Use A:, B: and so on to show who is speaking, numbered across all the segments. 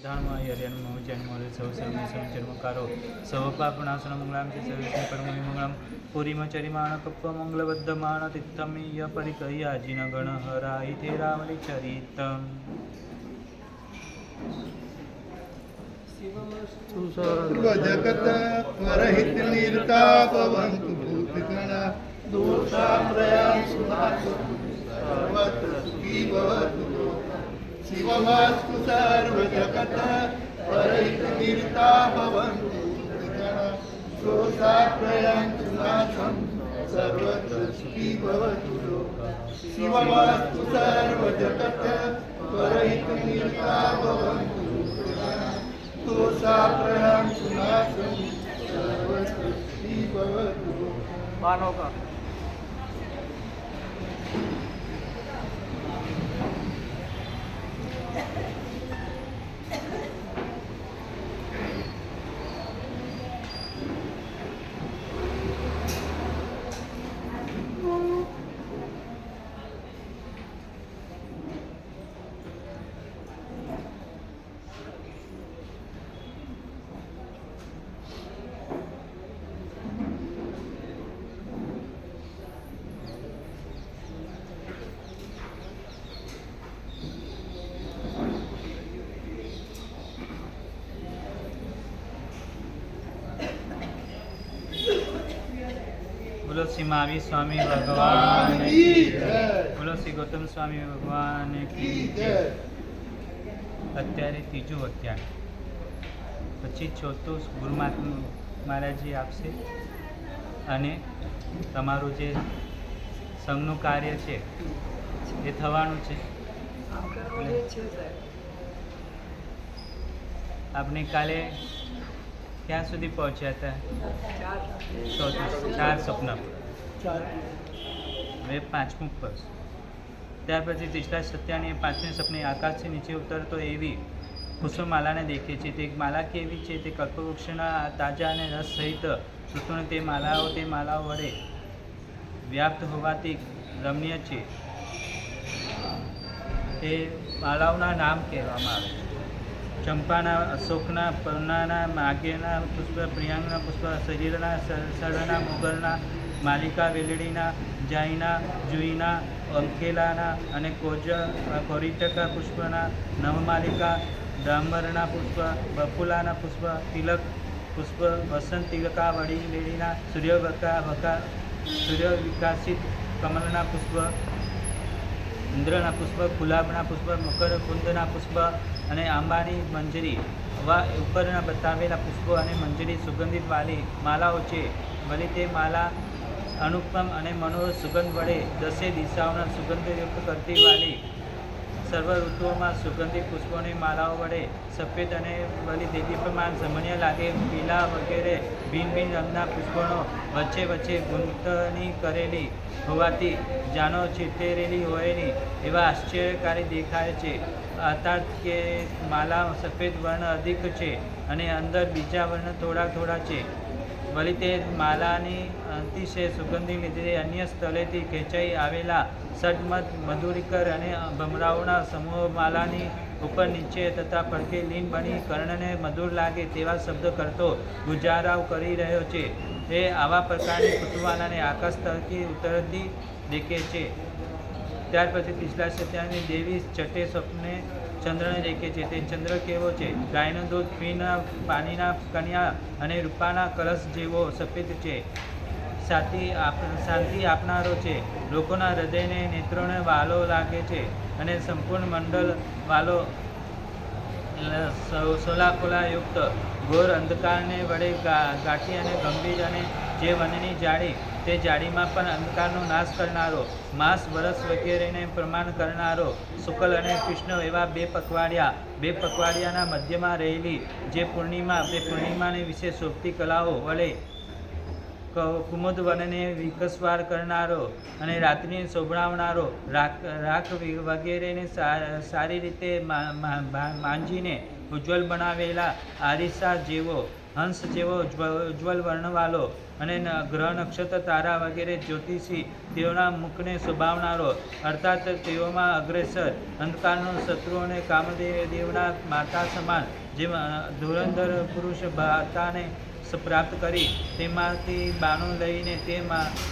A: धर्मयर्यन्मो जन्मोरे सौ सर्वेशं जन्मकारो सौ पापनाशनं मंगलां च सर्वेशं परममंगलं पुरीमचरिमाणकप्पमङ्गलबद्धमाण तित्तमीय परिकयाजिनगणहरायिते रावलिचरितम्
B: जगत परहित निरता भवन्तु भूतगणा दोषा प्रयासु सर्वत्र सुखी भवतु शिवमस्तु सर्वजगत परहित निरता भवन्तु भूतगणा दोषा प्रयासु सर्वत्र सुखी भवतु शिवमस्तु सर्वजगत परहित निरता भवन्तु
C: मानव का
A: बोलो श्री महावीर स्वामी भगवान की जय। बोलो श्री गौतम स्वामी भगवान की जय। અત્યારે ત્રીજું વ્યાખ્યાન પછી ચોથું ગુરુ મહારાજજી આપશે અને તમારું જે સંઘનું કાર્ય છે એ થવાનું છે. આપણે કાલે ક્યાં સુધી પહોંચ્યા હતા? ચાર સપના. હવે પાંચમું પર. ત્યાર પછી ત્રીસરા સત્યાની પાંચમી સપને આકાશથી નીચે ઉતરતો એવી પુષ્પમાલાને દેખે છે. તે માલા કેવી છે? તે કલ્પવૃક્ષના તાજા અને રસ સહિત ઋતુની તે માલાઓ વડે વ્યાપ્ત હોવાથી રમણીય છે. તે માલાઓના નામ કહેવામાં આવે છે. ચંપાના, અશોકના, પર્ણાના, માગેના પુષ્પ, પ્રિયાંગના પુષ્પ, શરીરના, સળના, મોગરના, માલિકા, વેલડીના, જાઈના, જુઈના, અંકેલાના અને કોરિટકા પુષ્પના, નવમાલિકા, ડાંબરના પુષ્પ, બફુલાના પુષ્પ, તિલક પુષ્પ, વસંત તિલકા વડી લેડીના, સૂર્ય વિકાસિત કમલના પુષ્પ, ઇન્દ્રના પુષ્પ, ગુલાબના પુષ્પ, મકરકુંદના પુષ્પ અને આંબાની મંજરી ઉપરના બતાવેલા પુષ્પો અને મંજરી સુગંધિત વાલી માલાઓ છે. વળી તે માલા અનુપમ અને મનોહર સુગંધ વડે દસે દિશાઓના સુગંધયુક્ત કરતી વાલી સર્વ ઋતુઓમાં સુગંધિત પુષ્પોની માલાઓ વડે સફેદ અને વળી દેદીપ્યમાન રમણીય લાગે પીલા વગેરે ભિન્ન ભિન્ન રંગના પુષ્પોનો વચ્ચે વચ્ચે ગૂંથણી કરેલી હોવાથી જાનો છેતરેલી હોય નહીં એવા આશ્ચર્યકારી દેખાય છે. અર્થાત કે માલા સફેદ વર્ણ અધિક છે અને અંદર બીજા વર્ણ થોડા છે. વળી તે માલાની અતિશય સુગંધી લીધે અન્ય સ્થળેથી ખેંચાઈ આવેલા સડમદ મધુરીકર અને ભમરાઓના સમૂહ માલાની ઉપર નીચે તથા પડખે લીન બની કર્ણને મધુર લાગે તેવા શબ્દ કરતો ગુજારાવ કરી રહ્યો છે. તે આવા પ્રકારની પુષ્પમાલાને આકાશ તરફથી ઉતરતી દેખે છે. ત્યાર પછી પિછલા સત્યાની દેવી છઠ્ઠે સ્વપ્ને ચંદ્રને દેખે છે. તે ચંદ્ર કેવો છે? ગાયનું દૂધ પીના પાણીના કન્યા અને રૂપાના કલશ જેવો સફેદ છે. શાંતિ આપનારો છે. લોકોના હૃદયને નેત્રોને વાલો લાગે છે અને સંપૂર્ણ મંડળ વાલો સોલાકોલા યુક્ત ઘોર અંધકારને વડે ગાંઠી અને ગંભીર અને જે વનની જાળી તે જાળીમાં પણ અંધકારનો નાશ કરનારો, માસ વરસ વગેરેને પ્રમાણ કરનારો, શુક્લ અને કૃષ્ણ એવા બે પખવાડિયાના મધ્યમાં રહેલી જે પૂર્ણિમાને વિશે શોભતી કલાઓ વડે કુમુદ વનને વિકસવાર કરનારો અને રાત્રિને શોભનાવનારો, રાખ વગેરેને સારી રીતે માંજીને ઉજ્જવલ બનાવેલા આરિસા જેવો હંસ જેવો ઉજ્જવલ વર્ણવાલો અને ગ્રહ નક્ષત્ર તારા વગેરે જ્યોતિષી તેઓના મુખને શોભાવનારો, અર્થાત તેઓમાં અગ્રેસર, અંધકારનો શત્રુ અને કામદેવના માતા સમાન, જેમ ધુરંધર પુરુષ માતાને પ્રાપ્ત કરી તેમાંથી બાણો લઈને તે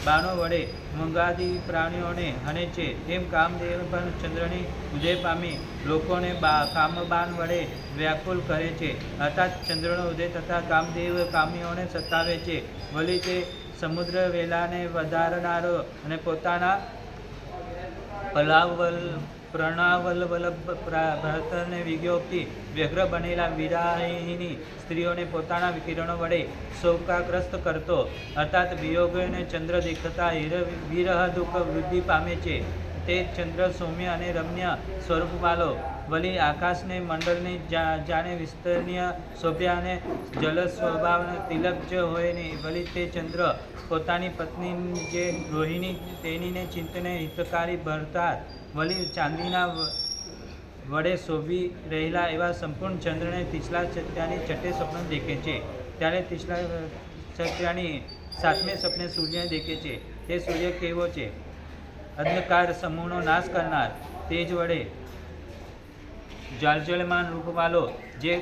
A: બાણો વડે મંગાદી પ્રાણીઓને હને છે, તેમ કામદેવ પણ ચંદ્રની ઉદય પામી લોકોને કામબાણ વડે વ્યાકુલ કરે છે. અર્થાત ચંદ્રનો ઉદય થતા કામદેવ કામીઓને સતાવે છે. વળી તે સમુદ્ર વેલાને વધારનારો અને પોતાના પ્રણાવલ્લભ ભરતને વિયોગથી વ્યગ્ર બનેલા વિરાહિની સ્ત્રીઓને પોતાના કિરણો વડે શોકાગ્રસ્ત કરતો, અર્થાત વિયોગને ચંદ્ર દેખતા વિરહ દુઃખ વૃદ્ધિ પામે છે. તે ચંદ્ર સૌમ્ય અને રમ્ય સ્વરૂપવાળો, વળી આકાશને મંડળને જાણે વિસ્તરણીય શોભ્યા અને જલ સ્વભાવ તિલક જ હોય ને. વળી તે ચંદ્ર પોતાની પત્ની જે રોહિણી તેનીને ચિંતને હિતકારી ભરતા, વળી ચાંદીના વડે શોભી રહેલા એવા સંપૂર્ણ ચંદ્રને તીસરા સત્યાની છઠ્ઠે સ્વપ્ન દેખે છે. ત્યારે તીસરા સત્યાની સાતમે સ્વપ્ને સૂર્ય દેખે છે. તે સૂર્ય કેવો છે? અંધકાર સમૂહનો નાશ કરનાર, તેજ વડે જાલજલમાન રૂપવાળો, જે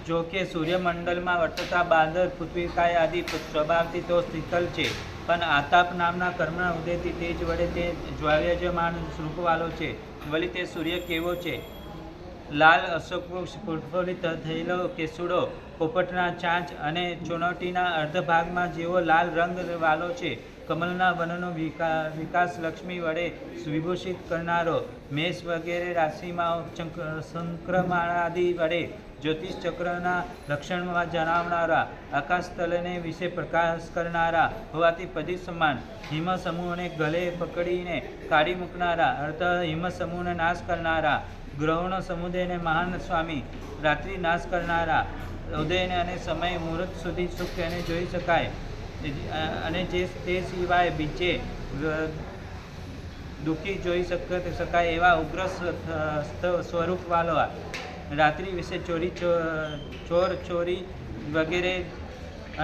A: જો કે સૂર્યમંડળમાં વર્તતા બાદર પૃથ્વીકાય આદિ પ્રભાવથી તો શીતલ છે, પણ આતાપ નામના કર્મના ઉદયથી તેજ વડે તે જ્વાલ્યજમાન રૂપવાળો છે. વળી તે સૂર્ય કેવો છે? લાલ અશોક વૃક્ષ પ્રફુલ્લિત થયેલો કેસુડો, પોપટના ચાંચ અને ચોનોટીના અર્ધભાગમાં જેવો લાલ રંગ વાળો છે. કમલના વનનો વિકાસ લક્ષ્મી વડે વિભૂષિત કરનારો, મેષ વગેરે રાશિમાં સંક્રમણાદિ વડે જ્યોતિષ ચક્રના લક્ષણમાં જણાવનારા, આકાશતલને વિશે પ્રકાશ કરનારા હોવાથી પદી સમાન, હિમ સમૂહને ગલે પકડીને કાઢી મૂકનારા, અર્થ હિમ સમૂહને નાશ કરનારા, ગ્રહોનો સમુદાયને મહાન સ્વામી, રાત્રિ નાશ કરનારા, ઉદયને અને સમય મુહૂર્ત સુધી સુખ એને જોઈ શકાય અને જે તે સિવાય બીજે દુઃખી જોઈ શકાય એવા ઉગ્ર સ્વરૂપવાળો, રાત્રિ વિશે ચોર ચોરી વગેરે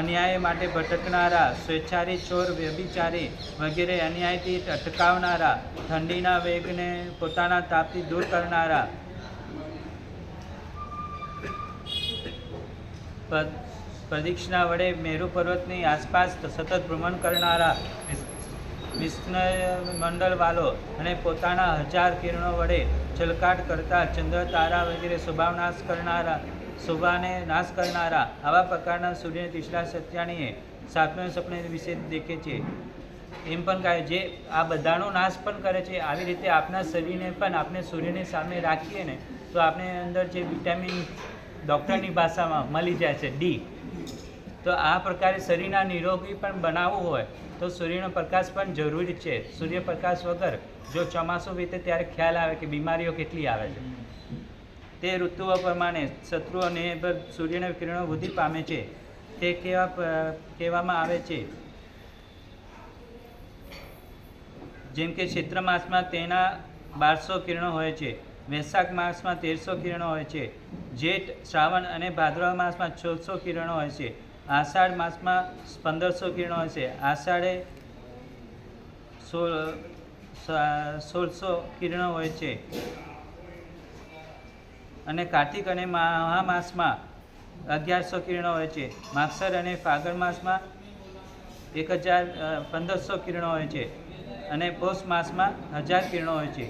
A: અન્યાય માટે ભટકનારા, સ્વેચ્છારી ચોર વ્યભિચારી વગેરે અન્યાયથી અટકાવનારા, ઠંડીના વેગને પોતાના તાપથી દૂર કરનારા, પ્રદક્ષિણા વડે મેરુ પર્વતની આસપાસ સતત ભ્રમણ કરનારા, વિષ્ણુમંડળવાળો અને પોતાના 1000 કિરણો વડે છલકાટ કરતા ચંદ્ર તારા વગેરે શોભાને નાશ કરનારા, આવા પ્રકારના સૂર્યને તીસરા સત્યાણીએ સાતમે સપને વિશે દેખે છે. એમ પણ કહે જે આ બધાનો નાશ પણ કરે છે. આવી રીતે આપણા શરીરને પણ આપણે સૂર્યની સામે રાખીએ ને તો આપણે અંદર જે વિટામિન ડૉક્ટરની ભાષામાં મળી જાય છે ડી, તો આ પ્રકારે શરીરના નિરોગી પણ બનાવવું હોય તો સૂર્યનો પ્રકાશ પણ જરૂરી છે. સૂર્યપ્રકાશ વગર જો ચોમાસું વીતે ત્યારે ખ્યાલ આવે કે બીમારીઓ કેટલી આવે છે. તે ઋતુઓ પ્રમાણે શત્રુઓ નિર્ભર સૂર્યના કિરણો વૃદ્ધિ પામે છે. તે કહેવામાં આવે છે જેમ કે ચૈત્ર માસમાં તેના 1200 કિરણો હોય છે, વૈશાખ માસમાં 1300 કિરણો હોય છે, જેઠ, શ્રાવણ અને ભાદરવા માસમાં 1400 કિરણો હોય છે, આષાઢ માસમાં 1500 કિરણો હોય છે, આષાઢે 1600 કિરણો હોય છે અને કાર્તિક અને મહા માસમાં 1100 કિરણો હોય છે, માગસર અને ફાગણ માસમાં 1500 કિરણો હોય છે અને પૌષ માસમાં 1000 કિરણો હોય છે.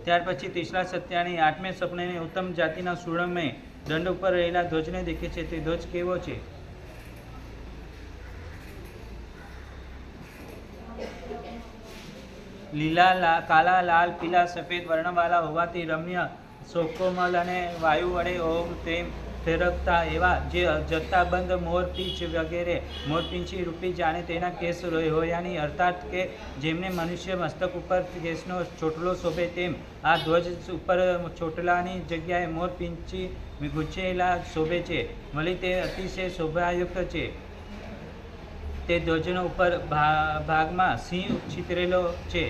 A: ત્યાર પછી તીસરા સત્યાની આઠમે સપને ઉત્તમ જાતિના સુરમય દંડ ઉપર રહેલા ધ્વજને દેખે છે. તે ધ્વજ કેવો છે? લીલા, કાલા, લાલ, પીલા, સફેદ વર્ણવાળા હોવાથી રમ્ય, શોકોમલ અને વાયુ વડે ઓમ તેમ ફેરવતા એવા જે જથ્થાબંધ મોરપીંછ વગેરે મોરપીંછી રૂપી જાણે તેના કેસ હોયાની, અર્થાત કે જેમને મનુષ્ય મસ્તક ઉપર કેસનો ચોટલો શોભે તેમ આ ધ્વજ ઉપર ચોટલાની જગ્યાએ મોરપીંછી ગુંચેલા શોભે છે. વળી તે અતિશય શોભાયુક્ત છે. તે ધ્વજનો ઉપર ભાગમાં સિંહ ચિતરેલો છે.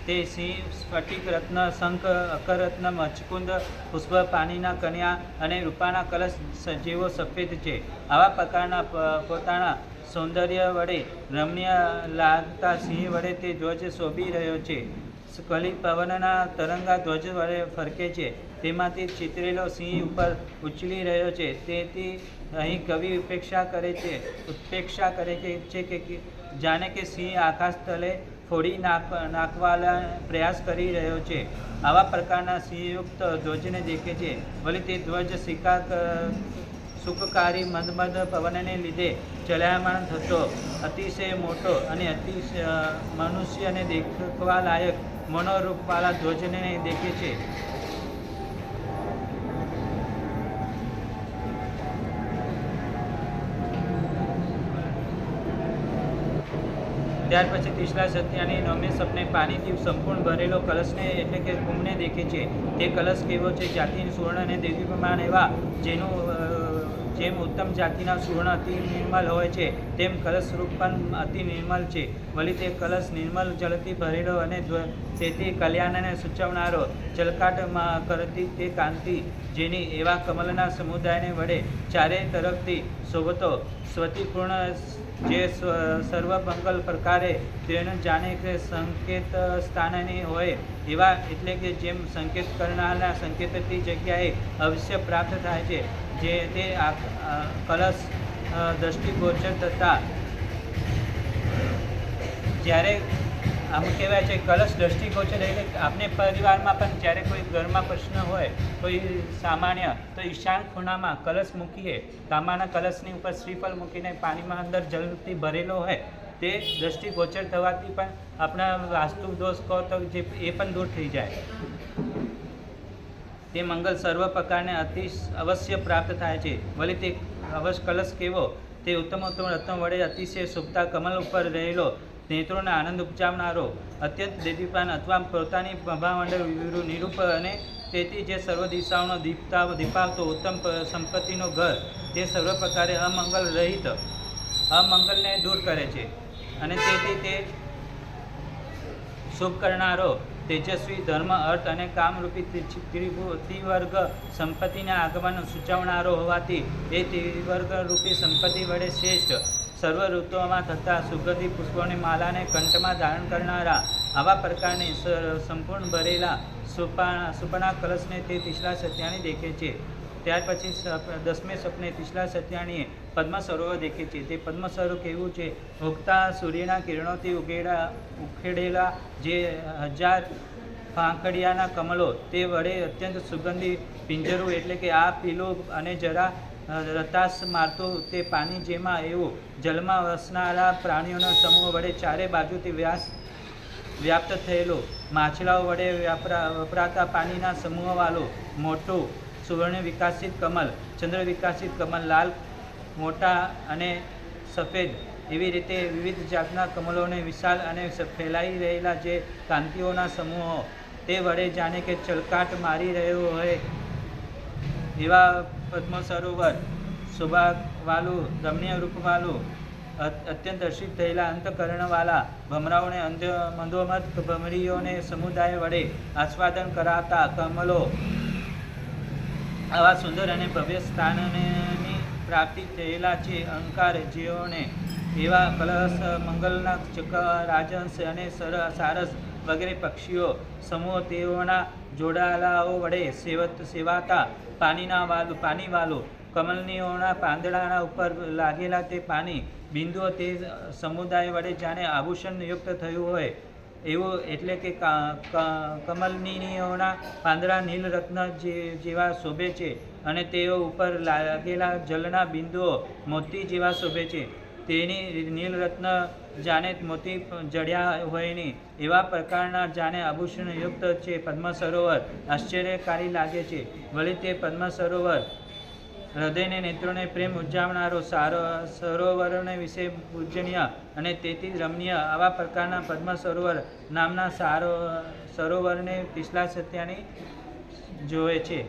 A: તે સિંહ, સ્ફટિક રત્ન, શંખ, અકરરત્ન, મચકુંદ પુષ્પ, પાણીના કન્યા અને રૂપાના કલશ જેવો સફેદ છે. આવા પ્રકારના પોતાના સૌંદર્ય વડે રમણીય લાગતા સિંહ વડે તે ધ્વજ શોભી રહ્યો છે. કલી પવનના તરંગા ધ્વજ વડે ફરકે છે. તેમાંથી ચિતરેલો સિંહ ઉપર ઉછળી રહ્યો છે. તેથી અહીં કવિ ઉપેક્ષા કરે છે કે જાણે કે સિંહ આકાશ તલે ફોડી નાખવાના પ્રયાસ કરી રહ્યો છે. આવા પ્રકારના સિંહયુક્ત ધ્વજને દેખે છે. વળી તે ધ્વજ સુખકારી મંદ પવનને લીધે ચલાયમાન થતો અતિશય મોટો અને મનુષ્યને દેખવા લાયક મનોરૂપવાળા ધ્વજને દેખે છે. ત્યાર પછી તીસરા સત્યાની નવમે સપને પાણીથી સંપૂર્ણ ભરેલો કલશને એટલે કે કુંભને દેખે છે. તે કલશ કેવો છે? જાતિ સુવર્ણ અને દેદીપ્યમાન એવા જેમ ઉત્તમ જાતિના સુવર્ણ અતિ નિર્મલ હોય છે તેમ કલશ રૂપ પણ અતિ નિર્મલ છે. વળી તે કલશ નિર્મલ જળથી ભરેલો અને તેથી કલ્યાણને સૂચવનારો ચલકાટ કરતી તે કાંતિ જેની એવા કમલના સમુદાયને વડે ચારે તરફથી શોભતો સ્વતિપૂર્ણ જે સર્વમંગલ પ્રકારે તેનું જાણે કે સંકેત સ્થાનની હોય એવા એટલે કે જેમ સંકેત કરનારના સંકેતથી જગ્યાએ અવશ્ય પ્રાપ્ત થાય છે. જે તે કલશ દ્રષ્ટિગોચર થતા જ્યારે આમ કહેવાય છે કલશ દ્રષ્ટિગોચર એટલે આપણે પરિવારમાં પણ જ્યારે કોઈ ઘરમાં પ્રશ્ન હોય કોઈ સામાન્ય તો ઈશાન ખૂણામાં કલશ મૂકીએ, તાંબાના કલશની ઉપર શ્રીફળ મૂકીને પાણીમાં અંદર જલથી ભરેલો હોય તે દ્રષ્ટિગોચર થવાથી પણ આપણા વાસ્તુ દોષ કહો તો જે એ પણ દૂર થઈ જાય. તે મંગલ સર્વ પ્રકારને અવશ્ય પ્રાપ્ત થાય છે. વળી તે કલશ કેવો? તે ઉત્તમ રત્ન વડે અતિશય શુભતા કમલ ઉપર રહેલો નેત્રોને આનંદ ઉપજાવનારો અત્યંત દેદીપાન અથવા પોતાની પ્રભામંડળ નિરૂપ અને તેથી જે સર્વ દિશાઓનો દીપાવતો ઉત્તમ સંપત્તિનો ઘર તે સર્વ પ્રકારે અમંગલ રહિત અમંગલને દૂર કરે છે અને તેથી તે શુભ કરનારો તેજસ્વી ધર્મ, અર્થ અને કામરૂપી ત્રિવર્ગ સંપત્તિના આગમન સૂચવનારો હોવાથી એ ત્રિવર્ગ રૂપી સંપત્તિ વડે શ્રેષ્ઠ સર્વ ઋતુઓમાં થતા સુગંધી પુષ્પોની માલાને કંઠમાં ધારણ કરનારા આવા પ્રકારની સંપૂર્ણ ભરેલા સુપના કલશને તે તીસરા સત્યાણી દેખે છે. ત્યાર પછી 10મે સપને તીસરા સત્યાણીએ પદ્મ સરોવર દેખે છે. તે પદ્મ સરોવર કેવું છે? ઉગતા સૂર્યના કિરણોથી ઉખેડેલા જે 1000 પાંખડિયાના કમલો તે વડે અત્યંત સુગંધી પિંજરું એટલે કે આ પીલું અને જરા રતાશ મારતું તે પાણી જેમાં એવું જલમાં વસનારા પ્રાણીઓના સમૂહ વડે ચારે બાજુથી વ્યાપ્ત થયેલું માછલાઓ વડે વપરાતા પાણીના સમૂહવાળું મોટું સુવર્ણ વિકાસિત કમલ, ચંદ્ર વિકાસિત કમલ, લાલ મોટા અને સફેદ એવી રીતે વિવિધ જાતના કમલોને વિશાળ અને ફેલાઈ રહેલા જે કાંતિઓના સમૂહો તે વડે જાણે કે ચલકાટ મારી રહ્યો હોય એવા પદ્મ સરોવર શોભાવાળું રમણીય રૂપવાળું અત્યંત હર્ષિત થયેલા અંતકરણવાળા ભમરાઓને મંદોમદ ભમરીઓને સમુદાય વડે આસ્વાદન કરાવતા કમલો આવા સુંદર અને ભવ્ય સ્થાનની પ્રાપ્તિ થયેલા છે. અહંકાર જેઓને એવા કલશ મંગલના રાજહંસ અને સારસ વગેરે પક્ષીઓ સમૂહ તેઓના જોડાલાઓ વડે સેવાતા પાણીવાળું કમલનીઓના પાંદડાના ઉપર લાગેલા તે પાણી બિંદુઓ તે સમુદાય વડે જાણે આભૂષણ યુક્ત થયું હોય એવું એટલે કે કમલનીઓના પાંદડા નીલરત્ન જેવા શોભે છે અને તેઓ ઉપર લાગેલા જલના બિંદુઓ મોતી જેવા શોભે છે. તેની નીલરત્ન જાણે મોતી જડ્યા હોય નહીં એવા પ્રકારના જાણે આભૂષણયુક્ત છે. પદ્મ સરોવર આશ્ચર્યકારી લાગે છે. વળી તે પદ્મ સરોવર હૃદયને નેત્રોને પ્રેમ ઉજાવનારો સરોવરને વિશે પૂજનીય અને તેથી રમણીય આવા પ્રકારના પદ્મ સરોવર નામના સરોવરને તીસરા સત્યાણી જોવે છે.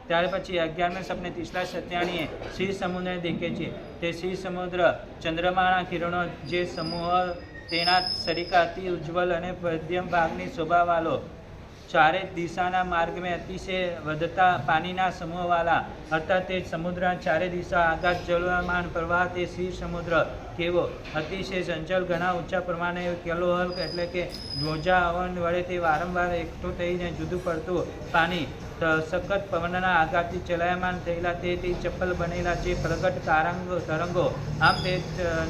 A: ત્યાર પછી 11મે સપને તીસરા સત્યાણીએ ક્ષીર સમુદ્રને દેખે છે. તે ક્ષીર સમુદ્ર ચંદ્રમાના કિરણો જે સમૂહ તેના સરીકા અતિ ઉજ્જવલ અને મધ્યમ ભાગની શોભાવાલો, ચારે દિશાના માર્ગ में અતિશય વધતા પાણીના સમૂહવાલા, અર્થાત તે સમુદ્રના ચારે દિશા આકાશ જલમાન પ્રવાહ, તે શિર સમુદ્ર કેવો અતિશય ચંચલ, ઘણા ઊંચા પ્રમાણે કેલોહલ એટલે કે મોજા હવન વડે તે વારંવાર એકઠું થઈને જુદું પડતું પાણી, સખત પવનના આઘાતથી ચલાયમાન થયેલા તે ચપ્પલ બનેલા જે પ્રગટ તરંગો, આમ તે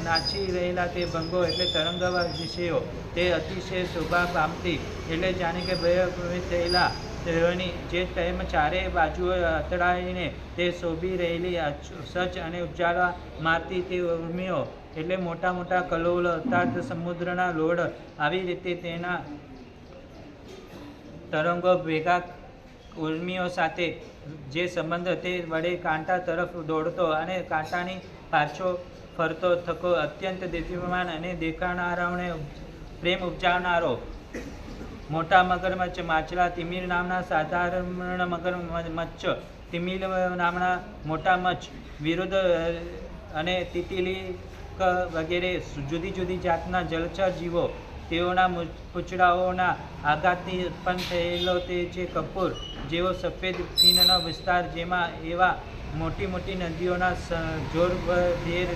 A: નાચી રહેલા તે ભંગો એટલે તરંગ વિષયો, તે અતિશય શોભા પામતી એટલે જાણે કે ભયભ્રમિત થયેલા તેઓની જે તેમ ચારે બાજુએ અથડાઈને તે શોભી રહેલી સચ અને ઉજાળા મારતી તે ઉર્મિઓ એટલે મોટા મોટા કલોલ અર્થાત સમુદ્રના લોડ, આવી રીતે તેના તરંગો ભેગા ઉર્મિઓ સાથે જે સંબંધ તે વડે કાંટા તરફ દોડતો અને કાંટાની પાછો ફરતો થકો, અત્યંત દેદીપ્યમાન અને દેખાનારાઓને પ્રેમ ઉપજાવનારો, મોટા મગરમચ્છ, માછલા, તિમિર નામના સાધારણ મગરમચ્છ, તિમિલ નામના મોટા મચ્છ, વિરુદ્ધ અને તિતિલિક વગેરે જુદી જુદી જાતના જલચર જીવો, તેઓના પૂંછડાઓના આઘાતથી ઉત્પન્ન થયેલો તે જે કપૂર જેવો સફેદ ખીણનો વિસ્તાર, જેમાં એવા મોટી મોટી નદીઓના જોરભેર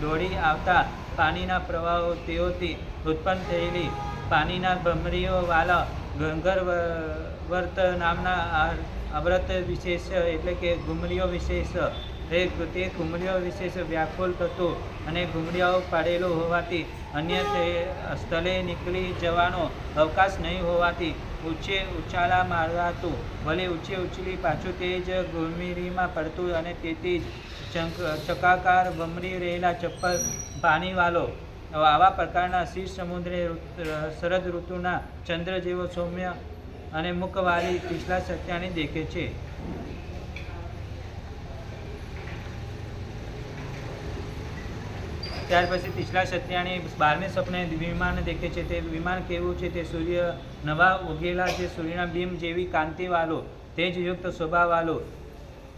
A: દોડી આવતા પાણીના પ્રવાહો, તેઓથી ઉત્પન્ન થયેલી પાણીના ભમરીઓવાલા ગંગરવર્ત નામના અવ્રત વિશેષ એટલે કે ઘુમરીઓ વિશેષ, તે ઘુમરીઓ વિશેષ વ્યાકુલ થતું અને ઘુમરીઓ પાડેલું હોવાથી અન્ય સ્થળે નીકળી જવાનો અવકાશ નહીં હોવાથી ઊંચે ઉછાળા મારવાતું, ભલે ઊંચે ઉછળી પાછું તે જ ઘુમરીમાં પડતું અને તેથી જ ચકાકાર ભમરી રહેલા ચપ્પલ પાણીવાલો, આવા પ્રકારના શિર સમુદ્રે શરદ ઋતુના ચંદ્ર જેવો સૌમ્ય અને મુખવાળી તીસરા સત્યાની દેખે છે. ત્યાર પછી તીસરા સત્યાની 12મે સપને વિમાન દેખે છે. તે વિમાન કેવું છે? તે સૂર્ય નવા ઉગેલા જે સૂર્યના બિંબ જેવી કાંતિવાળો, તેજયુક્ત શોભાવાળો,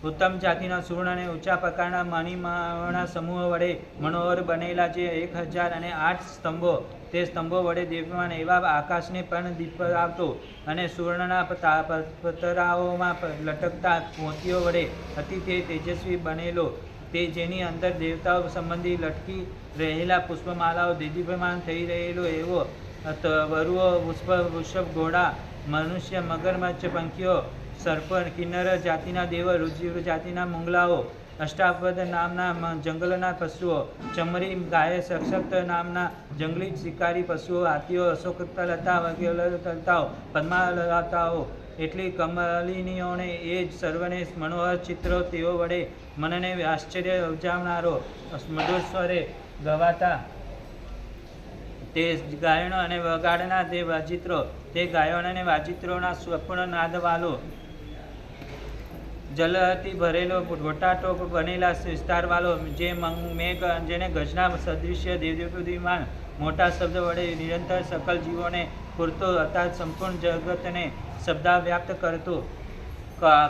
A: ઉત્તમ જાતિના સુવર્ણ અને ઊંચા પ્રકારના મણિમાળના સમૂહ વડે મનોહર બનેલા જે 1008 સ્તંભો, તે સ્તંભો વડે દેવ્યમાન એવા આકાશને પણ દીપાવતો અને સુવર્ણના પતરાઓમાં લટકતા મોતીઓ વડે અતિ તેજસ્વી બનેલો, તે જેની અંદર દેવતાઓ સંબંધી લટકી રહેલા પુષ્પમાલાઓ દેદીપ્યમાન થઈ રહેલો એવો વરુઓ, વૃષભ, ઘોડા, મનુષ્ય, મગરમચ્છ, પંખીઓ, સર્પ, કિન્નર જાતિના દેવ, રુજિવ જાતિના મુંગલાઓ, અષ્ટાપદ નામના જંગલના પશુઓ, ચમરી, ગાય, સક્ષત નામના જંગલી શિકારી પશુઓ, હાથીઓ, અશોકલતા વગેરે લતાઓ, પદ્માલતાઓ, એટલી કમલિનીઓને એ જ સર્વને મનોહર ચિત્રો, તેઓ વડે મનને આશ્ચર્ય ઉપજાવનારો, મધુસ્વરે ગવાતા તે ગાયનો અને વગાડના તે વાજિત્રો, તે ગાયન અને વાજિત્રોના સ્વપૂર્ણ નાદવાલો, જલથી ભરેલો ઘોટાટોપ બનેલા વિસ્તારવાળો, જે મેઘ જેને ગજના સદૃશ્ય દેવદેવદીમાન મોટા શબ્દ વડે નિરંતર સકલ જીવોને પૂરતો અર્થાત સંપૂર્ણ જગતને શબ્દાવ્યાપ્ત કરતું,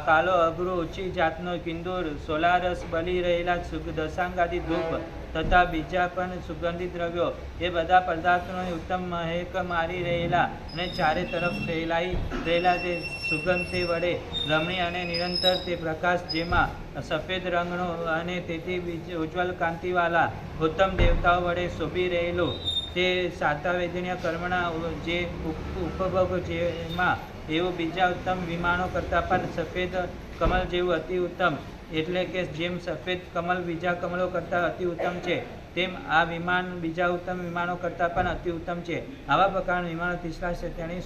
A: કાલો અગરું ઊંચી જાતનો કિંદુર, સોલારસ બલી રહેલા દશાંગાદી ધૂપ તથા બીજા પણ સુગંધિત દ્રવ્યો, એ બધા પદાર્થોને ઉત્તમ મહેક મારી રહેલા અને ચારે તરફ ફેલાઈ રહેલા તે સુગંધ તે વડે રમણીય અને નિરંતર તે પ્રકાશ, જેમાં સફેદ રંગનો અને તેથી ઉજ્જવલ કાંતિવાલા ઉત્તમ દેવતાઓ વડે શોભી રહેલું, તે સાતાવેદનીય કર્મના જે ઉપભોગ, જેમાં એવું બીજા ઉત્તમ વિમાનો કરતાં પણ સફેદ કમલ જેવું અતિ ઉત્તમ, એટલે કે જેમ સફેદ કમલ બીજા કમલો કરતાં અતિ ઉત્તમ છે, તેમ આ વિમાન બીજા ઉત્તમ વિમાનો કરતાં પણ અતિ ઉત્તમ છે. આવા પ્રકારના વિમાનો તીસરા સત્યાની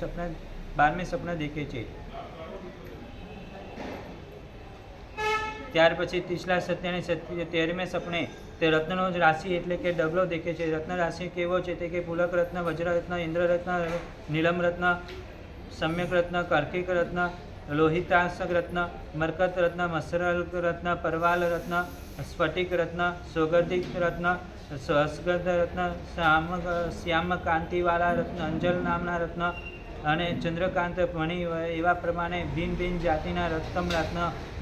A: 12મે સપના દેખે છે. ત્યાર પછી તીસરા સત્યાની 13મે સપને તે રત્નનો જ રાશિ એટલે કે ડબલો દેખે છે. રત્ન રાશિ કેવો છે? તે કે પુલક રત્ન, વજ્રરત્ન, ઇન્દ્રરત્ન, નીલમ રત્ન, સમ્યક રત્ન, કર્કિક રત્ન, લોહિતાશક રત્ન, મરકત રત્ન, મસરલ રત્ન, પરવાલ રત્ન, સ્ફટિક રત્ન, સૌગંધિક રત્ન, સહસ્ગંધ રત્ન, શ્યામ કાંતિવાળા રત્ન, અંજલ નામના રત્ન, અને ચંદ્રકાંત મણિ એવા પ્રમાણે ભિન્ન ભિન્ન જાતિના રત્ન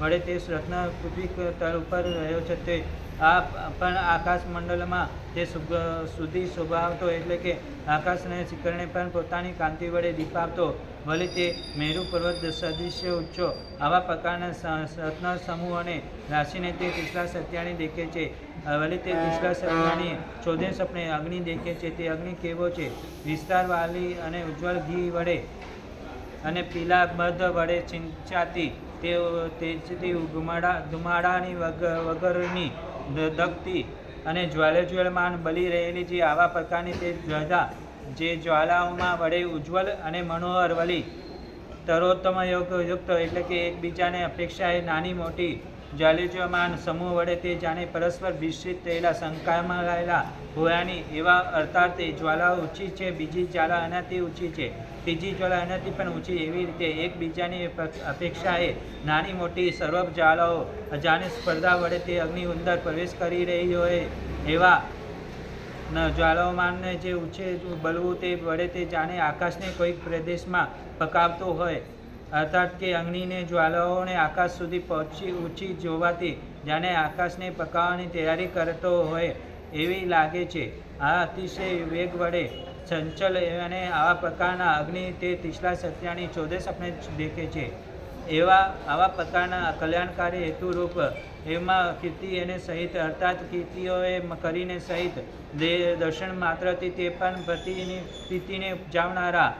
A: વડે તે રત્ન પૃથ્વી તળ ઉપર રહ્યો છે. તે આ પણ આકાશમંડળમાં તે સુધી શોભાવતો, એટલે કે આકાશને શિખરને પણ પોતાની કાંતિ વડે દીપાવતો, વળી તે મેરુ પર્વત સદૃશ્ય ઊંચો. આવા પ્રકારના રત્ન સમૂહોને રાશિને તે તીસરા સત્યાણી દેખે છે. વળી તે તીસરા સત્યાણી 14 સપને અગ્નિ દેખે છે. તે અગ્નિ કેવો છે? વિસ્તારવાળી અને ઉજ્જવળ ઘી વડે અને પીલા બધ વડે સિંચાતી, તે તેજથી ધુમાડાની વગરની દગતી અને જ્વાળાજ્વલમાન બળી રહેલી જે આવા પ્રકારની તે ધજા, જે જ્વાલાઓમાં વડે ઉજ્જવલ અને મનોહર, વળી તરોત્તમ યુક્ત, એટલે કે એકબીજાને અપેક્ષાએ નાની મોટી જ્વાલિજ્યમાન સમૂહ વડે તે જાણે પરસ્પર વિસ્તૃત થયેલા શંકામાં રહેલા હોયાની એવા અર્થાર્થે જ્વાલાઓ ઊંચી છે, બીજી જ્વાલા એનાથી ઊંચી છે, ત્રીજી જ્વાલા એનાથી પણ ઊંચી, એવી રીતે એકબીજાની અપેક્ષાએ નાની મોટી સર્વ જ્વાલાઓ અજાણી સ્પર્ધા વડે તે અગ્નિ અંદર પ્રવેશ કરી રહી હોય એવા જ્વાલાઓમાંને જે ઊંચે બળવું તે વડે તે જાણે આકાશને કોઈક પ્રદેશમાં પકાવતો હોય, અર્થાત કે અગ્નિને જ્વાલાઓને આકાશ સુધી પહોંચી ઊંચી જોવાથી જાણે આકાશને પકાવવાની તૈયારી કરતો હોય એવી લાગે છે. આ અતિશય વેગ વડે ચંચલ અને આવા પ્રકારના અગ્નિ તે તીસરા સત્યાની 14 સપને દેખે છે. આવા પ્રકારના કલ્યાણકારી હેતુરૂપ એમાં કીર્તિ એને સહિત, અર્થાત કીર્તિઓએ કરીને સહિત દર્શન માત્રથી તે પણ પ્રીતિને ઉપજાવનારા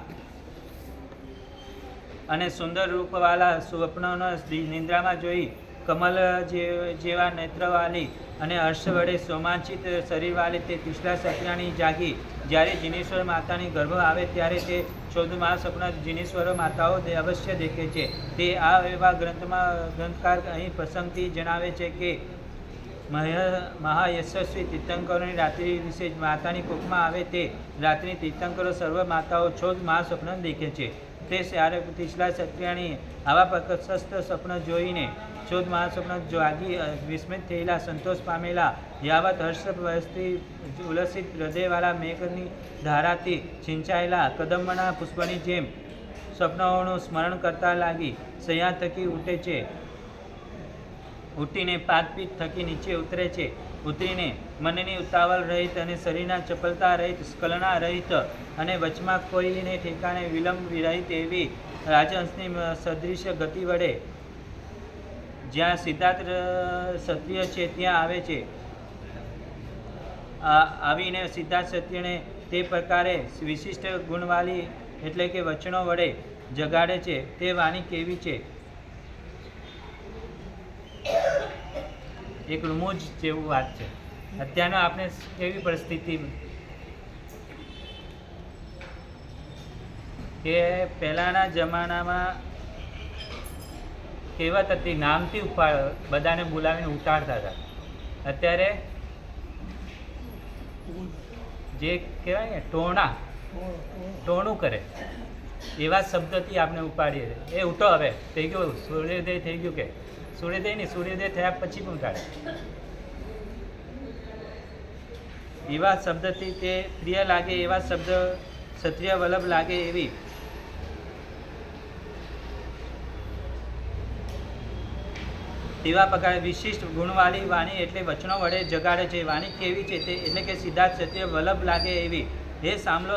A: અને સુંદર રૂપવાળા સ્વપ્નોનો નિંદ્રામાં જોઈ કમલ જેવા નેત્રવાળી અને હર્ષ વડે સોમાંચિત શરીરવાળી તે તીસરા સત્યાની જાગી. જ્યારે જીનેશ્વર માતાની ગર્ભ આવે ત્યારે તે 14 મહાસપના જીનેશ્વર માતાઓ અવશ્ય દેખે છે. તે આ એવા ગ્રંથકાર અહીં પ્રસંગથી જણાવે છે કે મહાયશસ્વી તીર્થંકરોની રાત્રિ વિશે માતાની કોખમાં આવે તે રાત્રિ તીર્થંકરો સર્વ માતાઓ 14 મહાસ્વપ્ન દેખે છે. તે ત્યારે તીસરા સત્યાણી આવા પ્રશસ્ત સ્વપ્ન જોઈને 14 મહાસ્વપ્ન જાગી વિસ્મિત થયેલા, સંતોષ પામેલા, યાવત હર્ષવશથી ઉલ્લસિત હૃદયવાળા મેઘની ધારાથી સિંચાયેલા કદંબના પુષ્પની જેમ સ્વપ્નોનું સ્મરણ કરતા લાગી શૈયા થકી ઉઠે છે, ઉઠીને પાદપીઠ થકી નીચે ઉતરે છે, ઉતરીને મનની ઉતાવળ રહિત અને શરીરના ચપલતા રહિત, સ્ખલના રહિત અને વચમાં કોઈને ઠેકાણે વિલંબ રહિત એવી રાજહંસની સદૃશ્ય ગતિ વડે જ્યાં સિદ્ધાર્થ ક્ષત્રિય છે ત્યાં આવે છે. આવીને સિદ્ધાર્થ ક્ષત્રિયને તે પ્રકારે વિશિષ્ટ ગુણવાળી, એટલે કે વચનો વડે જગાડે છે. તે વાણી કેવી છે? એક રૂમું જ જેવું વાત છે. અત્યારનો આપણે કેવી પરિસ્થિતિ કે પહેલાંના જમાનામાં કહેવત હતી, નામથી બધાને બોલાવીને ઉતારતા હતા. અત્યારે જે કહેવાય ને ટોણું કરે એવા શબ્દથી આપણે ઉપાડીએ છીએ. એ ઉઠો હવે થઈ ગયું, સૂર્યોદય થઈ ગયું, કે સૂર્યોદય નહીં, સૂર્યોદય થયા પછી પણ કાઢે એવા શબ્દથી તે પ્રિય લાગે, એવા શબ્દ ક્ષત્રિય વલ્લભ લાગે એવી તેવા પ્રકારે વિશિષ્ટ ગુણવાળી વાણી, એટલે વચનો વડે જગાડે છે. વાણી કેવી છે? તે એટલે કે સિદ્ધાર્થ ક્ષત્રિય વલ્લભ લાગે એવી. એ સાંભળો,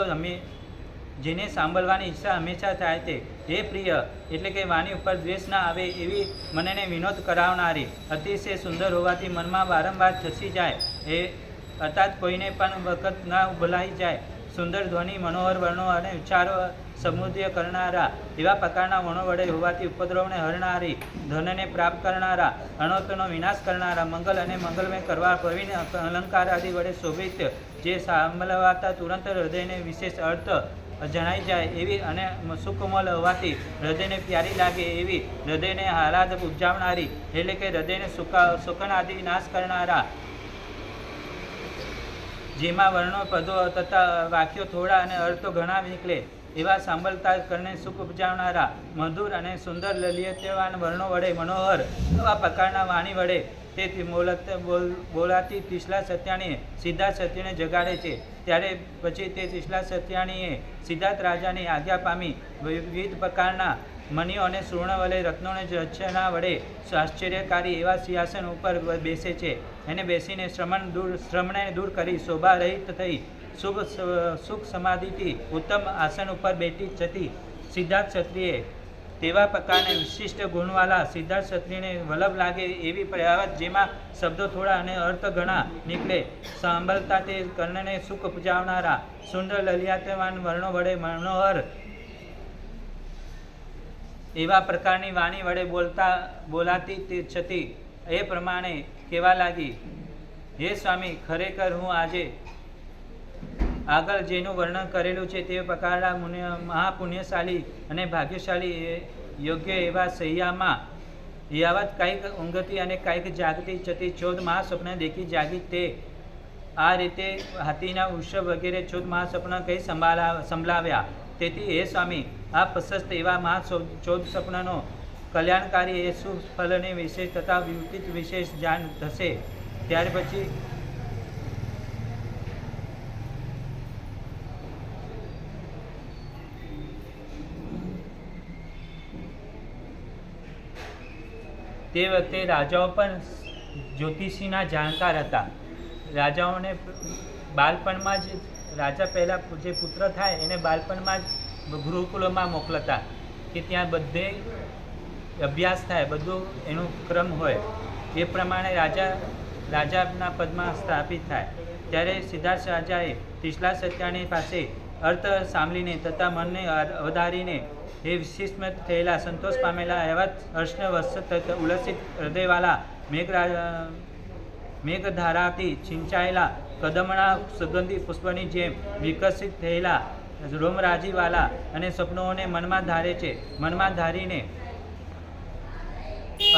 A: જેને સાંભળવાની ઈચ્છા હંમેશા થાય તે. હે પ્રિય, એટલે કે વાણી ઉપર દ્વેષ ના આવે એવી, મનને વિનોદ કરાવનારી, અતિશય સુંદર હોવાથી મનમાં વારંવાર થસી જાય એ, અર્થાત કોઈને પણ વખત ના ભલાઈ જાય. સુંદર ધ્વનિ, મનોહર વર્ણો અને ઉચ્ચારો સમૃદ્ધિ કરનારા, એવા પ્રકારના વર્ણો વડે હોવાથી ઉપદ્રવને હરનારી, ધનને પ્રાપ્ત કરનારા, અનર્થનો વિનાશ કરનારા, મંગલ અને મંગલમય કરવા પ્રવીણ અલંકાર આદિ વડે શોભિત, જે સાંભળવાતા તુરંત હૃદયને વિશેષ અર્થ જણાઈ જાય એવી અને સુખમલ હોવાથી હૃદયને પ્યારી લાગે એવી, હૃદયને આહલાદ ઉપજાવનારી, એટલે કે હૃદયને સુકન આદિ નાશ કરનારા, જેમાં વર્ણો, પદો તથા વાક્યો થોડા અને અર્થો ઘણા નીકળે એવા સાંભળતા કરને સુખ ઉપજાવનારા, મધુર અને સુંદર લલિત્યવાન વર્ણો વડે મનોહર આવા પ્રકારના વાણી વડે તે બોલાતી ત્રિશલા સત્યાણીએ સિદ્ધાર્થ સત્યને જગાડે છે. ત્યારે પછી તે ત્રિશલા સત્યાણીએ સિદ્ધાર્થ રાજાની આજ્ઞા પામી વિવિધ પ્રકારના મણિઓ અને સુવર્ણ વડે રત્નોને રચના વડે આશ્ચર્યકારી એવા સિંહાસન ઉપર બેસે છે. એને બેસીને શ્રમણે દૂર કરી શોભા રહિત થઈ સુખ સમાધિથી ઉત્તમ આસન ઉપર બેઠી જતી સિદ્ધાર્થ ક્ષત્રિય તેવા પ્રકારના વિશિષ્ટ ગુણવાલા સિદ્ધાર્થ ક્ષત્રિયને વલ્લભ લાગે એવી પ્રયાવત જેમાં શબ્દો થોડા અને અર્થ ઘણા નીકળે, સાંભળતા તે કર્ણને સુખ ઉપજાવનારા સુંદર લલિત્યવાન વર્ણો વડે મનોહર એવા પ્રકારની વાણી વડે બોલાતી છતી એ પ્રમાણે કહેવા લાગી, હે સ્વામી, ખરેખર હું આજે આગળ જેનું વર્ણન કરેલું છે તે પ્રકારના મહાપુણ્યશાળી અને ભાગ્યશાળી યોગ્ય એવા સહ્યામાં યાવત કાંઈક ઊંઘતી અને કાંઈક જાગતી છતી 14 મહાસ્વપ્ન દેખી જાગી. તે આ રીતે હાથીના વૃષભ વગેરે 14 મહાસ્વપ્ન કંઈ સંભળાવ્યા. તેથી હે સ્વામી, આ પ્રશસ્ત એવા 14 સ્વપ્નનો કલ્યાણકારી એ શુભ ફલની વિશેષ તથા વિવિધ વિશેષ જાણ થશે. ત્યાર પછી તે વખતે રાજાઓ પણ જ્યોતિષીના જાણકાર હતા. રાજાઓને બાળપણમાં જ રાજા પહેલાં જે પુત્ર થાય એને બાળપણમાં જ ગુરુકુળમાં મોકલતા કે ત્યાં બધે અભ્યાસ થાય, બધું એનું ક્રમ હોય. એ પ્રમાણે રાજાના પદમાં સ્થાપિત થાય. ત્યારે સિદ્ધાર્થ રાજાએ ત્રિશલા સત્યાણી પાસે અર્થ સાંભળીને તથા મનને વધારીને એ વિશિષ્ટ થયેલા સંતોષ પામેલા એવા હર્ષને વસ્ત ઉલ્લસિત હૃદયવાલા મેઘધારાથી સિંચાયેલા કદમના સુગંધી પુષ્પની જેમ વિકસિત થયેલા રોમરાજીવાલા અને સ્વપ્નોને મનમાં ધારે છે. મનમાં ધારીને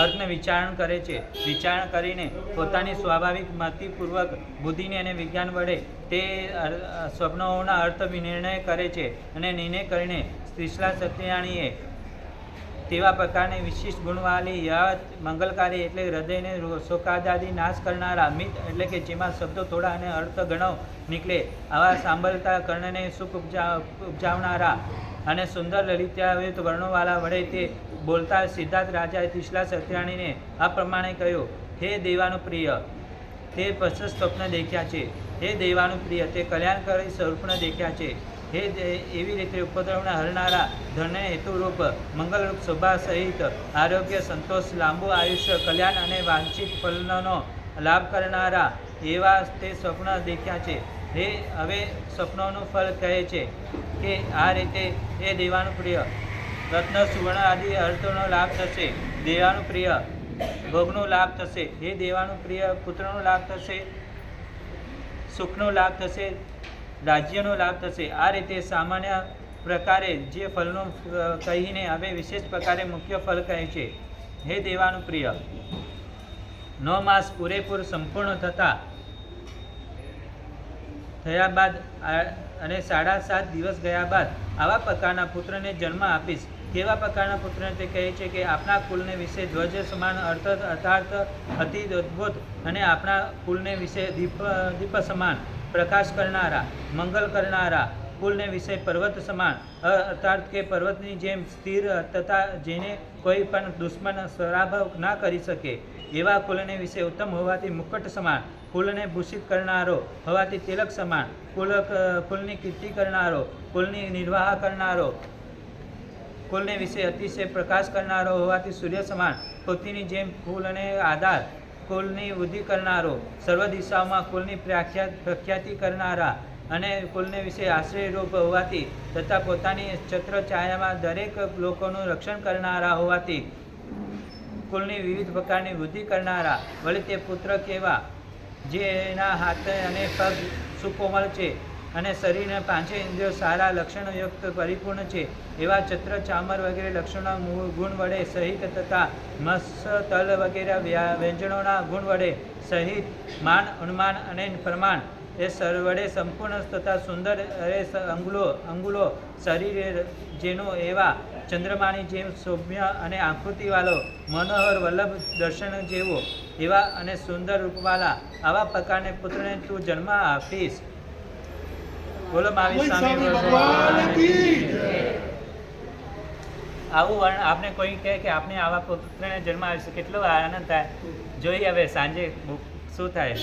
A: અર્થને વિચારણ કરે છે. વિચારણ કરીને પોતાની સ્વાભાવિક મતિપૂર્વક બુદ્ધિને અને વિજ્ઞાન વડે તે સ્વપ્નોના અર્થ નિર્ણય કરે છે. અને નિર્ણય કરીને ત્રિશલા સત્યાણીએ તેવા પ્રકારની વિશિષ્ટ ગુણવાળી યાવત મંગલકારી એટલે હૃદયને શોકાદાદી નાશ કરનારા મિત એટલે કે જેમાં શબ્દો થોડા અને અર્થ ઘણો નીકળે આવા સાંભળતા કર્ણને સુખ ઉપજાવનારા અને સુંદર લલિત્યાયુત વર્ણોવાળા વડે તે બોલતા સિદ્ધાર્થ રાજાએ ત્રિશલા સત્યાણીને આ પ્રમાણે કહ્યું, હે દેવાનુપ્રિય, તે પ્રશસ્ત સ્વપ્ન દેખ્યા છે. હે દેવાનુપ્રિય, તે કલ્યાણકારી સ્વપ્ન દેખ્યા છે. હે એવી રીતે ઉપદ્રવને હરનારા ધનને હેતુરૂપ મંગલરૂપ શોભા સહિત આરોગ્ય, સંતોષ, લાંબુ આયુષ્ય, કલ્યાણ અને વાંછિત ફલનો લાભ કરનારા એવા તે સ્વપ્ન દેખ્યા છે. હવે સ્વપ્નોનું ફળ કહે છે કે આ રીતે એ દેવાનુપ્રિય રત્ન સુવર્ણ આદિ અર્થોનો લાભ થશે. દેવાનુપ્રિય ભોગનો લાભ થશે. હે દેવાનુપ્રિય પુત્રનો લાભ થશે, સુખનો લાભ થશે, રાજ્યનો લાભ થશે. આ રીતે સામાન્ય પ્રકારે જે ફલનો કહીને હવે વિશેષ પ્રકારે મુખ્ય ફલ કહે છે. હે દેવાનુપ્રિય, 9 માસ પૂરેપૂર સંપૂર્ણ થયા બાદ અને 7.5 દિવસ ગયા બાદ આવા પ્રકારના પુત્રને જન્મ આપીશ. કેવા પ્રકારના પુત્રને તે કહે છે કે આપણા કુલને વિશે ધ્વજ સમાન અર્થાર્થ અતિ અદ્ભુત અને આપણા કુલને વિશે દીપ સમાન પ્રકાશ કરનારા, મંગલ કરનારા, કુલને વિશે પર્વત સમાન અર્થાત કે પર્વતની જેમ સ્થિર તથા જેને કોઈ પણ દુશ્મન પરાભવ ના કરી શકે એવા કુલને વિશે ઉત્તમ હોવાથી મુકટ સમાન, કુલને ભૂષિત કરનારો હોવાથી તિલક સમાન, કુલની કીર્તિ કરનારો, કુલની નિર્વાહ કરનારો, કુલને વિશે અતિશય પ્રકાશ કરનારો હોવાથી સૂર્ય સમાન, પૃથ્વીની જેમ કુલ અને આધાર, કુલની વૃદ્ધિ કરનારો, સર્વ દિશાઓમાં કુલની પ્રખ્યાતિ કરનારા અને કુલને વિશે આશ્રયરૂપ હોવાથી તથા પોતાની છત્ર છાયામાં દરેક લોકોનું રક્ષણ કરનારા હોવાથી કુલની વિવિધ પ્રકારની વૃદ્ધિ કરનારા. વળી તે પુત્ર કેવા જેના હાથ અને પગ સુકોમળ છે અને શરીરના 5 ઇન્દ્રિયો સારા લક્ષણયુક્ત પરિપૂર્ણ છે એવા છત્ર ચામર વગેરે લક્ષણોના ગુણ વડે સહિત તથા મત્સ તલ વગેરે વ્યંજનોના ગુણ વડે સહિત માન, અનુમાન અને પ્રમાણ એ વડે સંપૂર્ણ તથા સુંદર અંગુલો શરીરે જેનું એવા ચંદ્રમાની જેમ સૌમ્ય અને આકૃતિવાળો મનોહર વલ્લભ દર્શન જેવો એવા અને સુંદર રૂપવાળા આવા પ્રકારને પુત્રને તું જન્મ આપીશ. બોલો મહાવીર સ્વામી
B: ભગવાન કી જય.
A: આવું વર્ણ આપણે કોઈ કહે કે આપણે આવા પુત્રને જન્મ આવીશું, કેટલો આનંદ થાય. જોઈએ હવે સાંજે શું થાય.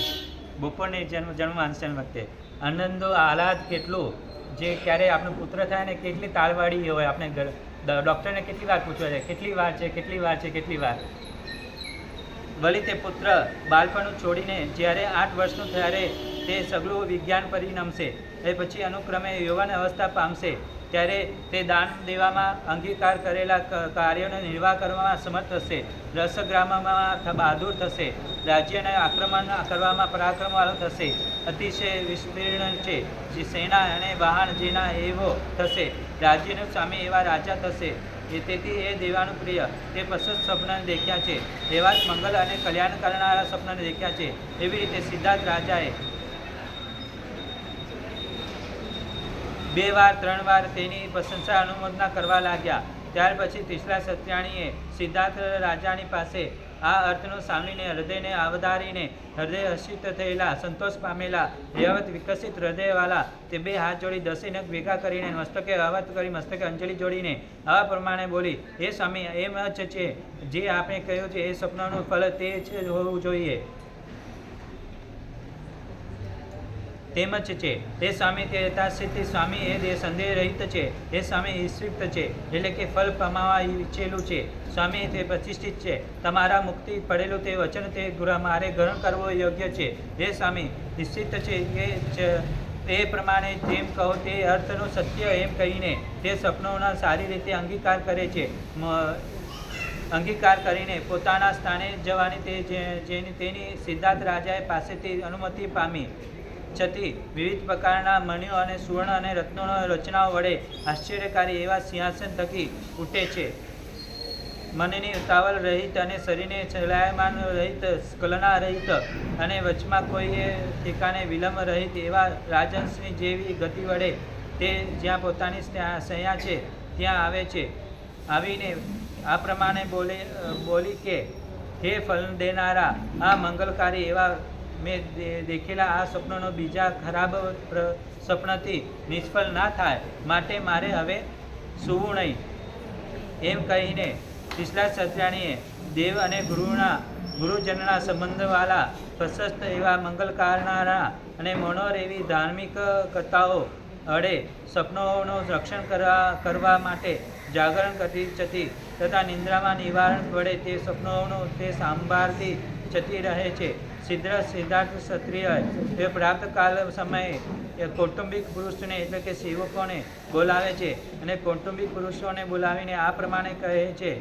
A: બપોરની જન્મ વાંચન વખતે આનંદો આહલાદ કેટલું, જે ક્યારે આપણો પુત્ર થાય ને કેટલી તાળવાળી હોય. આપણે ડૉક્ટરને કેટલી વાર પૂછવા જાય, કેટલી વાર છે, કેટલી વાર છે, કેટલી વાર. વળી તે પુત્ર બાળપણનું છોડીને જ્યારે 8 વર્ષનું ત્યારે તે સઘળું વિજ્ઞાન પરિણમશે. એ પછી અનુક્રમે યૌવન અવસ્થા પામશે. ત્યારે તે દાન દેવામાં અંગીકાર કરેલા કાર્યોનો નિર્વાહ કરવામાં સમર્થ થશે. રસગ્રામમાં બહાદુર થશે. રાજ્યને આક્રમણ કરવામાં પરાક્રમવાળો થશે. અતિશય વિસ્તીર્ણ છે જે સેના અને વાહન જેના એવો થશે. રાજ્યનું સ્વામી એવા રાજા થશે. તેથી એ દેવાનું પ્રિય તે પ્રશસ્ત સ્વપ્ન દેખ્યા છે. એવા જ મંગલ અને કલ્યાણ કરનારા સ્વપ્ન દેખ્યા છે. એવી રીતે સિદ્ધાર્થ રાજાએ 2 વાર 3 વાર તેની પ્રશંસા અનુમોદના કરવા લાગ્યા. ત્યાર પછી ત્રીસરા સત્યાણીએ સિદ્ધાર્થ રાજાની પાસે આ અર્થનું સાંભળીને હૃદયને અવધારીને હૃદય હર્ષિત થયેલા, સંતોષ પામેલા, યવત વિકસિત હૃદયવાળા તે 2 હાથ જોડી 10 નખ ભેગા કરીને મસ્તકે આવત કરી મસ્તકે અંજલિ જોડીને આવા પ્રમાણે બોલી, હે સ્વામી, એમ જ છે જે આપણે કહ્યું છે એ સ્વપ્નનું ફળ તે જ હોવું જોઈએ. તેમજ છે એ સ્વામી તે યથાસ્થિતિ સ્વામી એ સંદેહ રહિત છે. એ સ્વામી ઈશ્વરિત છે, એટલે કે ફળ પમાવા ઈચ્છેલું છે. સ્વામી તે પ્રતિષ્ઠિત છે. તમારા મુક્તિ પડેલું તે વચન તે મારે ગ્રહણ કરવો યોગ્ય છે. એ સ્વામી નિશ્ચિત છે એ પ્રમાણે જેમ કહો તે અર્થનું સત્ય એમ કહીને તે સપનોના સારી રીતે અંગીકાર કરે છે. અંગીકાર કરીને પોતાના સ્થાને જવાની તેની સિદ્ધાર્થ રાજાએ પાસેથી અનુમતિ પામી. છતી વિવિધ પ્રકારના મણિઓ અને સુવર્ણ અને રત્નોની રચનાઓ વડે આશ્ચર્યકારી એવા સિંહાસન થકી ઉઠે છે. મનની ઉતાવળ રહિત અને શરીરને ચલાયમાન રહિત, સ્ખલના રહિત અને વચમાં કોઈ ઠેકાને વિલંબ રહિત એવા રાજહંસની જેવી ગતિ વડે તે જ્યાં પોતાની શૈયા છે ત્યાં આવે છે. આવીને આ પ્રમાણે બોલી કે, હે ફળ દેનારા, આ મંગલકારી એવા મેં દેખેલા આ સ્વપ્નનો બીજા ખરાબ સ્વપ્નથી નિષ્ફળ ના થાય માટે મારે હવે સૂવું નહીં. એમ કહીને ત્રીસરા સત્યાણીએ દેવ અને ગુરુજનના સંબંધવાળા પ્રશસ્ત એવા મંગલ કરનારા અને મનોહર એવી ધાર્મિક કથાઓ અડે સપનોનું રક્ષણ કરવા માટે જાગરણ કરતી જતી તથા નિંદ્રામાં નિવારણ વડે તે સપનોનું તે સાંભાળતી જતી રહે છે. સિદ્ધાર્થ ક્ષત્રિય એ પ્રાપ્ત કાલ સમયે કૌટુંબિક પુરુષને એટલે કે સેવકોને બોલાવે છે અને કૌટુંબિક પુરુષોને બોલાવીને આ પ્રમાણે કહે છે,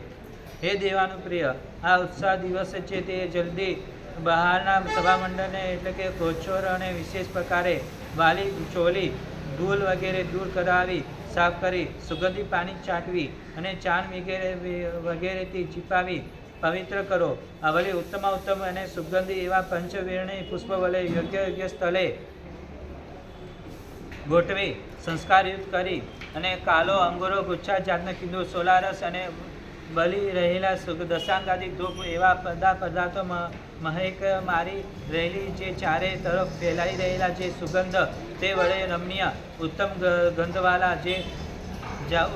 A: હે દેવાનું પ્રિય, આ ઉત્સાહ દિવસ છે તે જલ્દી બહારના સભામંડળને એટલે કે ગોચર અને વિશેષ પ્રકારે વાલી ચોલી ધૂલ વગેરે દૂર કરાવી સાફ કરી સુગંધી પાણી છાંટવી અને ચાંદ વગેરેથી ચીપાવી પવિત્ર કરો. વળી ઉત્તમ અને સુગંધી એવા પંચવર્ણી પુષ્પ વડે યોગ્ય સ્થળે ગોઠવી સંસ્કારયુક્ત કરી અને કાલો, અંગુરો, ગુચ્છા જાતના કિંદુ, સોલારસ અને બલી રહેલા દશાંગાદી ધૂપ એવા બધા પદાર્થો મહેક મારી રહેલી જે ચારે તરફ ફેલાઈ રહેલા જે સુગંધ તે વડે રમણીય ઉત્તમ ગંધવાળા જે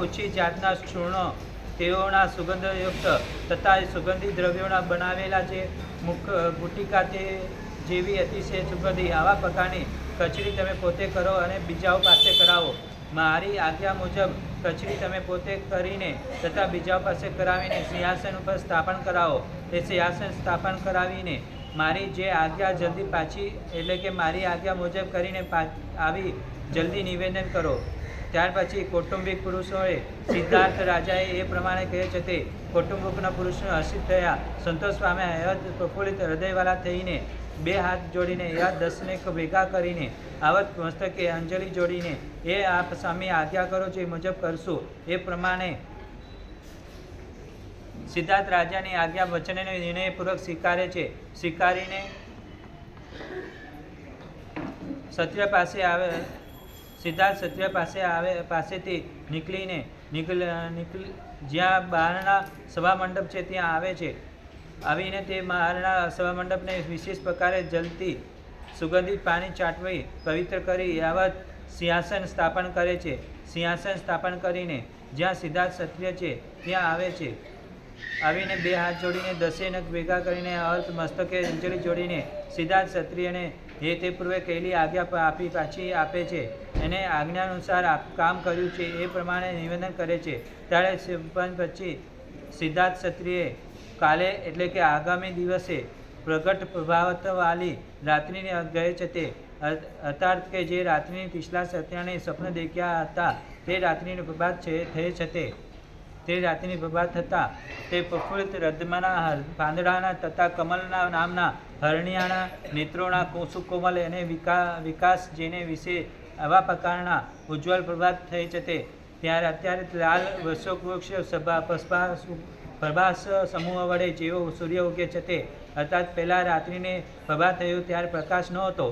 A: ઓછી જાતના ચૂર્ણો તેઓના સુગંધયુક્ત તથા સુગંધી દ્રવ્યોના બનાવેલા જે ગુટિકા તે જેવી અતિશય સુગંધી આવા પ્રકારની કચરી તમે પોતે કરો અને બીજાઓ પાસે કરાવો. મારી આજ્ઞા મુજબ કચરી તમે પોતે કરીને તથા બીજાઓ પાસે કરાવીને સિંહાસન ઉપર સ્થાપન કરાવો. એ સિંહાસન સ્થાપન કરાવીને મારી જે આજ્ઞા જલ્દી પાછી એટલે કે મારી આજ્ઞા મુજબ કરીને આવી જલ્દી નિવેદન કરો. ત્યાર પછી કૌટુંબિક પુરુષોએ સિદ્ધાર્થ રાજાએ એ પ્રમાણે કહે છે તે કૌટુંબિકના પુરુષો હર્ષિત થયા, સંતોષ પામ્યા, એવા પ્રફુલ્લિત હૃદયવાળા થઈને 2 હાથ જોડીને એવા 10 ને ભેગા કરીને આવત મસ્તકે અંજલિ જોડીને એ આપ સ્વામી આજ્ઞા કરો જે મુજબ કરશું. એ પ્રમાણે સિદ્ધાર્થ રાજાની આજ્ઞા વચનને વિનયપૂર્વક સ્વીકારે છે. સ્વીકારીને ક્ષત્રિય પાસે આવે સિદ્ધાર્થ ક્ષત્રિય પાસેથી નીકળી જ્યાં બહારના સભામંડપ છે ત્યાં આવે છે. આવીને તે બહારના સભામંડપને વિશેષ પ્રકારે જલતી સુગંધિત પાણી ચાટવી પવિત્ર કરી યાવત સિંહાસન સ્થાપન કરે છે. સિંહાસન સ્થાપન કરીને જ્યાં સિદ્ધાર્થ ક્ષત્રિય છે ત્યાં આવે છે. આવીને બે હાથ જોડીને 10 નખ ભેગા કરીને અર્થ મસ્તકે અંજલિ જોડીને સિદ્ધાર્થ ક્ષત્રિયને તે પૂર્વે કહેલી આજ્ઞા આપી પાછી આપે છે. એને આજ્ઞાનુસાર કામ કર્યું છે એ પ્રમાણે નિવેદન કરે છે. ત્યારે પછી સિદ્ધાર્થ ક્ષત્રિયે કાલે એટલે કે આગામી દિવસે પ્રગટ પ્રભાવતવાલી રાત્રિને ગયે છે તે અર્થાત કે જે રાત્રિની પિછલા સત્યાને સ્વપ્ન દેખ્યા હતા તે રાત્રિની પ્રભાત થઈ છે તે રાત્રિની પ્રભાત થતાં તે પ્રફુલ્લિત રદ્દમના પાંદડાના તથા કમલના નામના હરણિયાના નેત્રોના સુકોમલ અને વિકાસ જેને વિશે આવા પ્રકારના ઉજ્જવળ પ્રભાત થઈ છે તે અત્યારે લાલ વૃક્ષ પ્રભાસ સમૂહ વડે જેવો સૂર્ય ઉગે છે તે અર્થાત પહેલાં રાત્રિને પ્રભાત થયું ત્યારે પ્રકાશ નહોતો.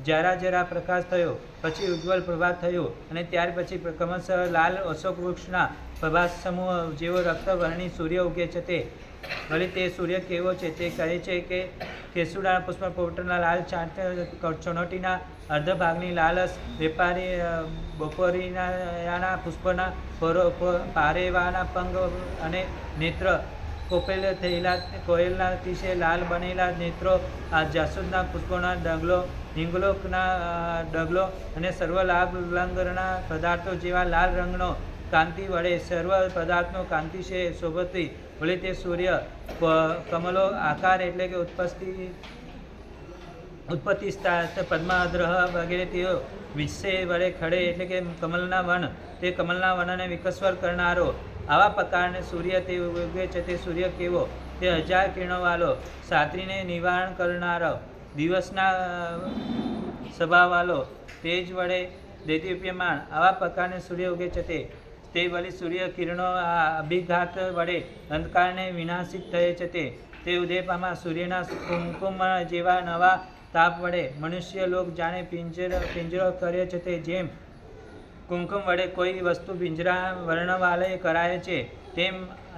A: જરા પ્રકાશ થયો પછી ઉજ્જવળ પ્રભાત થયું અને ત્યાર પછી ક્રમશઃ લાલ અશોક વૃક્ષના પ્રભાસ સમૂહ જેવો રક્તવર્ણી સૂર્ય ઉગે છે તે વળી તે સૂર્ય કેવો છે તે કહે છે કે કેસુડાના પુષ્પ પોટરના લાલ ચણોટીના અર્ધ ભાગની લાલસ વેપારી બપોરીના પુષ્પના પારેવાના પંગ અને નેત્ર કોપેલ થયેલા કોયલના અતિશય લાલ બનેલા નેત્રો આ જાસૂદના પુષ્પોના હિંગલોકના ડગલો અને સર્વ લાભ ઉલ્લંઘનના પદાર્થો જેવા લાલ રંગનો કાંતિ વડે સર્વ પદાર્થનો કાંતિ છે શોભતી વળી તે સૂર્ય કમલો આકાર એટલે કે ઉત્પત્તિ પદ્માદ્રહ વગેરે તેઓ વિશે વડે ખડે એટલે કે કમલના વન તે કમલના વનને વિકસ્વર કરનારો આવા પ્રકારને સૂર્ય તે ઉગે છે તે સૂર્ય કેવો તે 1000 કિરણોવાળો સાત્રીને નિવારણ કરનારો દિવસના સ્વભાવવાળો તેજ વડે દૈદીપ્યમાન આવા પ્રકારને સૂર્ય ઉગે છે તે વળી સૂર્ય કિરણો અભિઘાત વડે અંધકારને વિનાશિત થયે છે તે ઉદય પામા સૂર્યના કુમકુમ જેવા નવા તાપ વડે મનુષ્ય લોક જાણે પિંજરો કરે છે તે જેમ કુમકુમ વડે કોઈ વસ્તુ પિંજરા વર્ણવાલે કરાય છે તેમ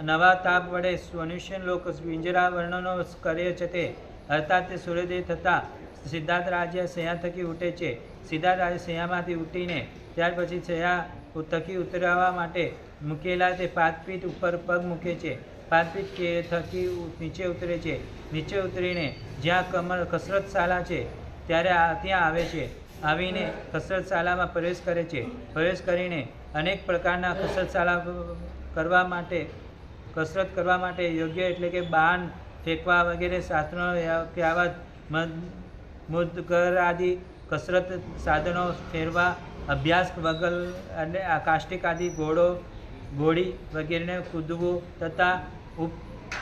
A: નવા તાપ વડે મનુષ્ય લોક પિંજરા વર્ણનો કરે છે તે અર્થાત તે સૂર્યોદય થતાં સિદ્ધાર્થ રાજ્ય શૈયા થકી ઉઠે છે. સિદ્ધાર્થ રાજ્ય શૈયામાંથી ઉઠીને ત્યાર પછી શૈયા થકી ઉતરવા માટે મૂકેલા તે પાદપીઠ ઉપર પગ મૂકે છે. પાદપીઠ થકી નીચે ઉતરે છે. નીચે ઉતરીને જ્યાં કસરતશાળા છે ત્યારે ત્યાં આવે છે. આવીને કસરતશાળામાં પ્રવેશ કરે છે. પ્રવેશ કરીને અનેક પ્રકારના કસરત કરવા માટે યોગ્ય એટલે કે બાણ ફેંકવા વગેરે શાસ્ત્રનો કહેવત મુદ્ગર આદિ કસરત સાધનો ફેરવા અભ્યાસ વગલ અને કાષ્ટિક આદિ ઘોડી વગેરેને કૂદવું તથા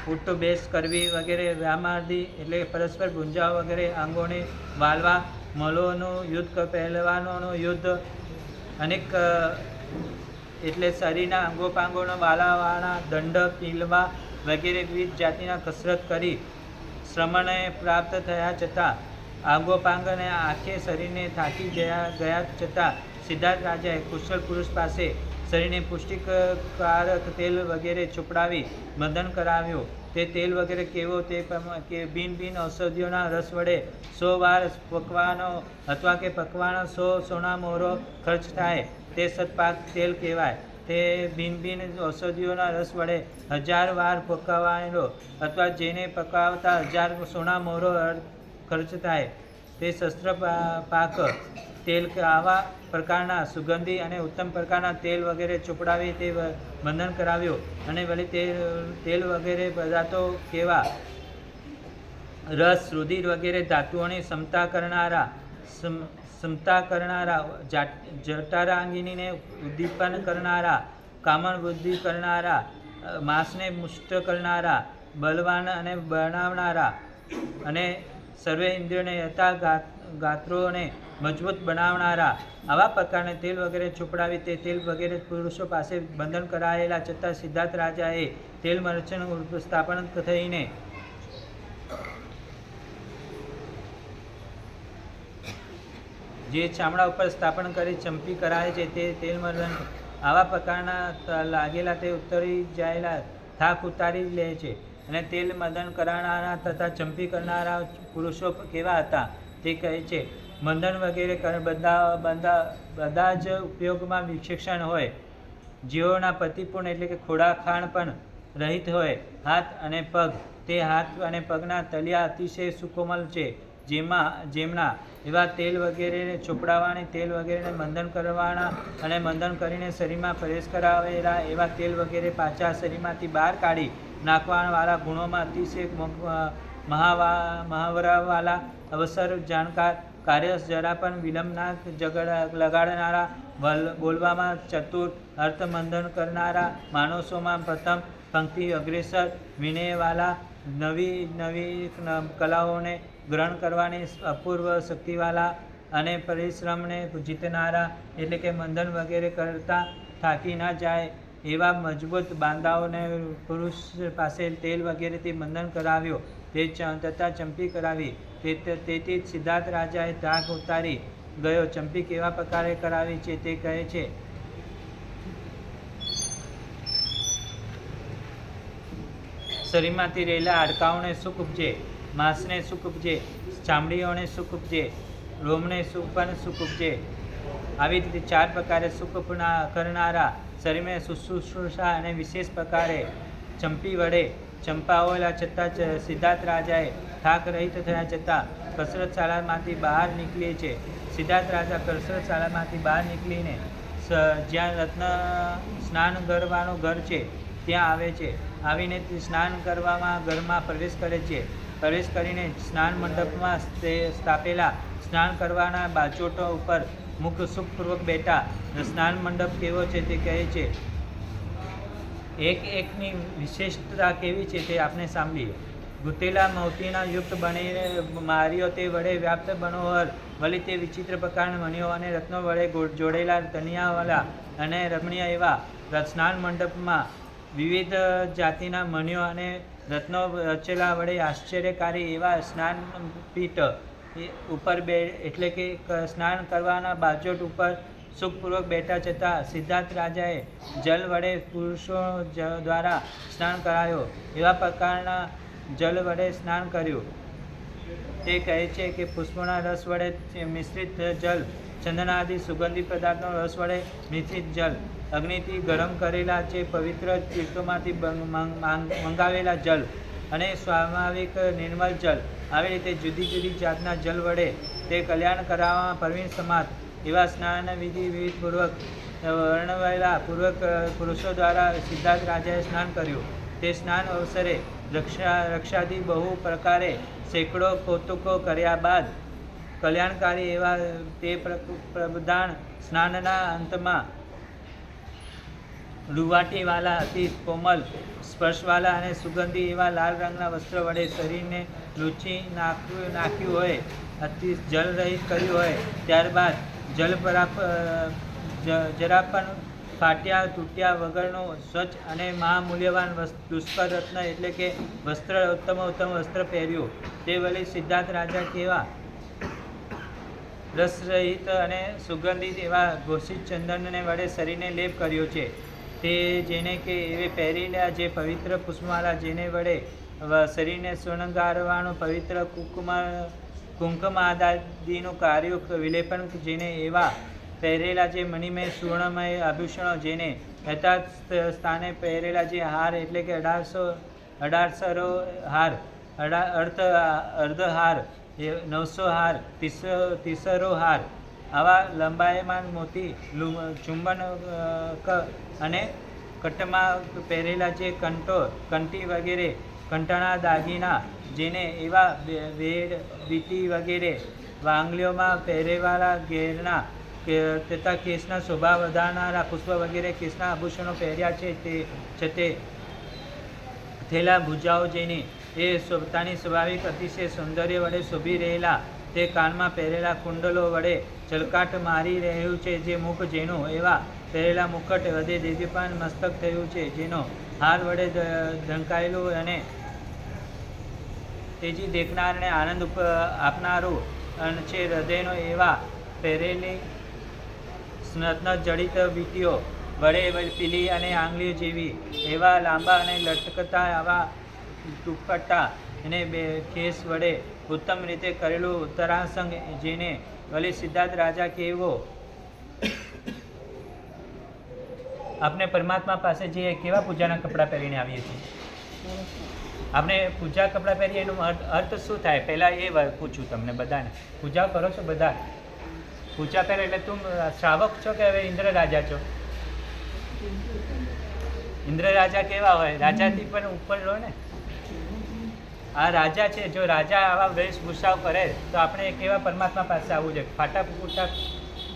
A: ઉઠ બેસ કરવી વગેરે વ્યાયામાદિ એટલે પરસ્પર ગુંજાવ વગેરે અંગોને વાળવા મલોનું યુદ્ધ પહેલવાનોનું યુદ્ધ અનેક એટલે શરીરના અંગોપાંગોનો વાળાવાળા દંડ પીલવા વગેરે વિવિધ જાતિના કસરત કરી શ્રમણે પ્રાપ્ત થયા છતાં અંગોપાંગને આખે શરીરને થાકી ગયા છતાં સિદ્ધાર્થ રાજાએ કુશળ પુરુષ પાસે શરીરને પુષ્ટિકારક તેલ વગેરે ચોપડાવી બંધન કરાવ્યો. તે તેલ વગેરે કેવો તે કે ભિન્ન ઔષધિઓના રસ વડે 100 વાર પકવાનો અથવા કે પકવાનો 100 સોના મોહરો ખર્ચ થાય તે સતપાક તેલ કહેવાય. તે ભિન્ન ઔષધિઓના રસ વડે 1000 વાર પકવાયેલો અથવા જેને પકાવતા 1000 સોના મોહરો ખર્ચ થાય તે શસ્ત્ર પાક તેલ. આવા પ્રકારના સુગંધી અને ઉત્તમ પ્રકારના તેલ વગેરે ચોપડાવી તે બંધન કરાવ્યો. અને વળી તેલ વગેરે પદાર્થો કેવા રસ રુધિર વગેરે ધાતુઓની ક્ષમતા કરનારા જઠરાંગીનીને ઉદ્દીપન કરનારા કામણ વૃદ્ધિ કરનારા માંસને મુષ્ટ કરનારા બલવાન અને બનાવનારા અને સર્વે ઇન્દ્રિયોને યથા ગાત્રોને મજબૂત બનાવનારા આવા પ્રકારના તેલ વગેરે ચોપડાવી તે તેલ વગેરે પુરુષો પાસે બંધન કરાયેલા છતાં સિદ્ધાર્થ રાજાએ તેલ મર્ચનું સ્થાપન થઈને જે ચામડા ઉપર સ્થાપન કરી ચંપી કરાવે છે તે તેલ મર્દન. આવા પ્રકારના લાગેલા તે ઉતરી જાયેલા થાક ઉતારી લે છે. અને તેલ મર્દન કરાવનારા તથા ચંપી કરનારા પુરુષો કેવા હતા તે કહે છે. બંધન વગેરે બધા જ ઉપયોગમાં વિશેષણ હોય. જેઓના પતિપૂર્ણ એટલે કે ખોડાખાણ પણ રહિત હોય. હાથ અને પગ, તે હાથ અને પગના તલિયા અતિશય સુકોમલ છે. જેમના એવા તેલ વગેરેને ચોપડાવાને તેલ વગેરેને બંધન કરવાના અને બંધન કરીને શરીરમાં પ્રવેશ કરાવેલા એવા તેલ વગેરે પાછા શરીરમાંથી બહાર કાઢી નાખવાવાળા ગુણોમાં અતિશય મહાવરાવાલા, અવસર જાણકાર, કાર્ય જરા પણ વિલંબ ના લગાડનારા, બોલવામાં ચતુર, અર્થબંધન કરનારા, માણસોમાં પ્રથમ પંક્તિ અગ્રેસર, વિનયવાલા, નવી નવી કલાઓને ગ્રહણ કરવાની અપૂર્વ શક્તિવાલા અને પરિશ્રમને જીતનારા, એટલે કે બંધન વગેરે કરતા થાકી ન જાય એવા મજબૂત બાંધાઓને પુરુષ પાસે તેલ વગેરેથી બંધન કરાવ્યો તે તથા ચંપી કરાવી. તેથી જ સિદ્ધાર્થ રાજાએ થાક ઉતારી ગયો. ચંપી કેવા પ્રકારે કરાવી છે તે કહે છે. શરીરમાંથી રહેલા હાડકાઓને સુખ ઉપજે, માંસને સુખ ઉપજે, ચામડીઓને સુખ ઉપજે, રોમને પણ સુખ ઉપજે. આવી રીતે 4 પ્રકારે સુખ કરનારા શરીરને શુશ્રૂષા અને વિશેષ પ્રકારે ચંપી વડે ચંપાવેલા છતાં સિદ્ધાર્થ રાજાએ થાક રહિત થયા છતાં કસરતશાળામાંથી બહાર નીકળે છે. સિદ્ધાર્થ રાજા કસરતશાળામાંથી બહાર નીકળીને જ્યાં રત્ન સ્નાન કરવાનું ઘર છે ત્યાં આવે છે. આવીને સ્નાન કરવામાં ઘરમાં પ્રવેશ કરે છે. પ્રવેશ કરીને સ્નાન મંડપમાં સ્થાપેલા સ્નાન કરવાના બાચોટો ઉપર મુખ સુખપૂર્વક બેઠા. સ્નાન મંડપ કેવો છે તે કહે છે. એકની વિશેષતા કેવી છે તે આપણે સાંભળીએ. ગૂંથેલા મોતીના યુક્ત બનીને માર્યો તે વડે વ્યાપ્ત મનોહર, વળી તે વિચિત્ર પ્રકારના મણિઓ અને રત્નો વડે જોડેલા તનિયાવાલા અને રમણીય એવા સ્નાન મંડપમાં વિવિધ જાતિના મણિઓ અને રત્નો રચેલા વડે આશ્ચર્યકારી એવા સ્નાનપીઠ ઉપર એટલે કે સ્નાન કરવાના બાજોટ ઉપર સુખપૂર્વક બેઠા છતાં સિદ્ધાર્થ રાજાએ જલ વડે પુરુષો દ્વારા સ્નાન કરાયો એવા પ્રકારના જલ વડે સ્નાન કર્યું. તે કહે છે કે પુષ્પોના રસ વડે મિશ્રિત જલ, ચંદનાદિ સુગંધી પદાર્થનો રસ વડે મિશ્રિત જલ, અગ્નિથી ગરમ કરેલા જે પવિત્ર તીર્થોમાંથી મંગાવેલા જલ અને સ્વાભાવિક નિર્મલ જલ, આવી રીતે જુદી જુદી જાતના જલ વડે તે કલ્યાણ કરાવવામાં પ્રવીણ સમાત એવા સ્નાન વિધિ વિધિપૂર્વક વર્ણવેલા પુરુષો દ્વારા સિદ્ધાર્થ રાજાએ સ્નાન કર્યું. તે સ્નાન અવસરે રક્ષાદિ બહુ પ્રકારે સેંકડો કૌતુકો કર્યા બાદ કલ્યાણકારી એવા તે પ્રબધાન સ્નાનના અંતમાં રૂવાટીવાલા, અતિ કોમલ સ્પર્શવાલા અને સુગંધી એવા લાલ રંગના વસ્ત્ર વડે શરીરને લૂછી નાખ્યું હોય, અતિ જલ રહિત કર્યું હોય. ત્યારબાદ જલ જરા પણ ફાટ્યા તૂટ્યા વગરનું સ્વચ્છ અને મહામૂલ્યવાન પુષ્કર રત્ન એટલે કે વસ્ત્ર ઉત્તમ વસ્ત્ર પહેર્યું. તે વળી સિદ્ધાર્થ રાજા કેવા રસરહિત અને સુગંધિત એવા ઘોષિત ચંદનને વડે શરીરને લેપ કર્યો છે. તે જેને કે એવે પહેરેલા જે પવિત્ર પુષ્પમાલા, જેને વડે શરીરને શૃંગારવાનું પવિત્ર કુંકુમ આદિનું કાર્ય વિલેપન, જેને એવા પહેરેલા જે મણિમય સુવર્ણમય આભૂષણો, જેને યથાર્થ સ્થાને પહેરેલા જે હાર એટલે કે 1800 હાર, અર્ધહાર, 900 હાર, 300 હાર, આવા લંબાયમાન મોતી, ચુંબન અને કટમાં પહેરેલા જે કંઠી વગેરે કંઠાના દાગીના, જેને એવા વીટી વગેરે વાંગલીઓમાં પહેરેવાલા ઘેરના તથા કેસના શોભા વધારનારા પુષ્પ વગેરે કેસના આભૂષણો પહેર્યા છે. તે થયેલા ભુજાઓ, જેની એ પોતાની સ્વાભાવિક અતિશય સૌંદર્ય વડે શોભી રહેલા, તે કાનમાં પહેરેલા કુંડલો વડે ચલકાટ મારી રહ્યું છે. જે મુખ, જેનું એવા પહેરેલા મુકટ હૃદય દિવ્યપાન મસ્તક થયું છે, જેનો હાર વડે ઢંકાયેલું અને તેજી દેખનારને આનંદ આપનારું છે. હૃદયનો એવા પહેરેલી સ્નગ્ન જડિત વીંટીઓ વડે પીલી અને આંગળીઓ જેવી એવા લાંબા અને લટકતા આવા દુપટ્ટા અને બે ખેસ વડે ઉત્તમ રીતે કરેલું ઉત્તરાસંગ જેને વળી સિદ્ધાર્થ રાજા કેવો આપણે પરમાત્મા પાસે જઈએ કેવા પૂજાના કપડાં પહેરીને આવીએ છીએ? આપણે પૂજા કપડાં પહેરીએ એનો અર્થ શું થાય? પહેલાં એ પૂછું તમને બધાને. પૂજા કરો છો બધા? પૂજા પહેરો એટલે તું શ્રાવક છો કે હવે ઇન્દ્ર રાજા છો? ઇન્દ્ર રાજા કેવા હોય? રાજાથી પણ ઉપર લો ને. આ રાજા છે. જો રાજા આવા વેશભૂષાઓ કરે તો આપણે કેવા પરમાત્મા પાસે આવવું જોઈએ? ફાટા ફૂટા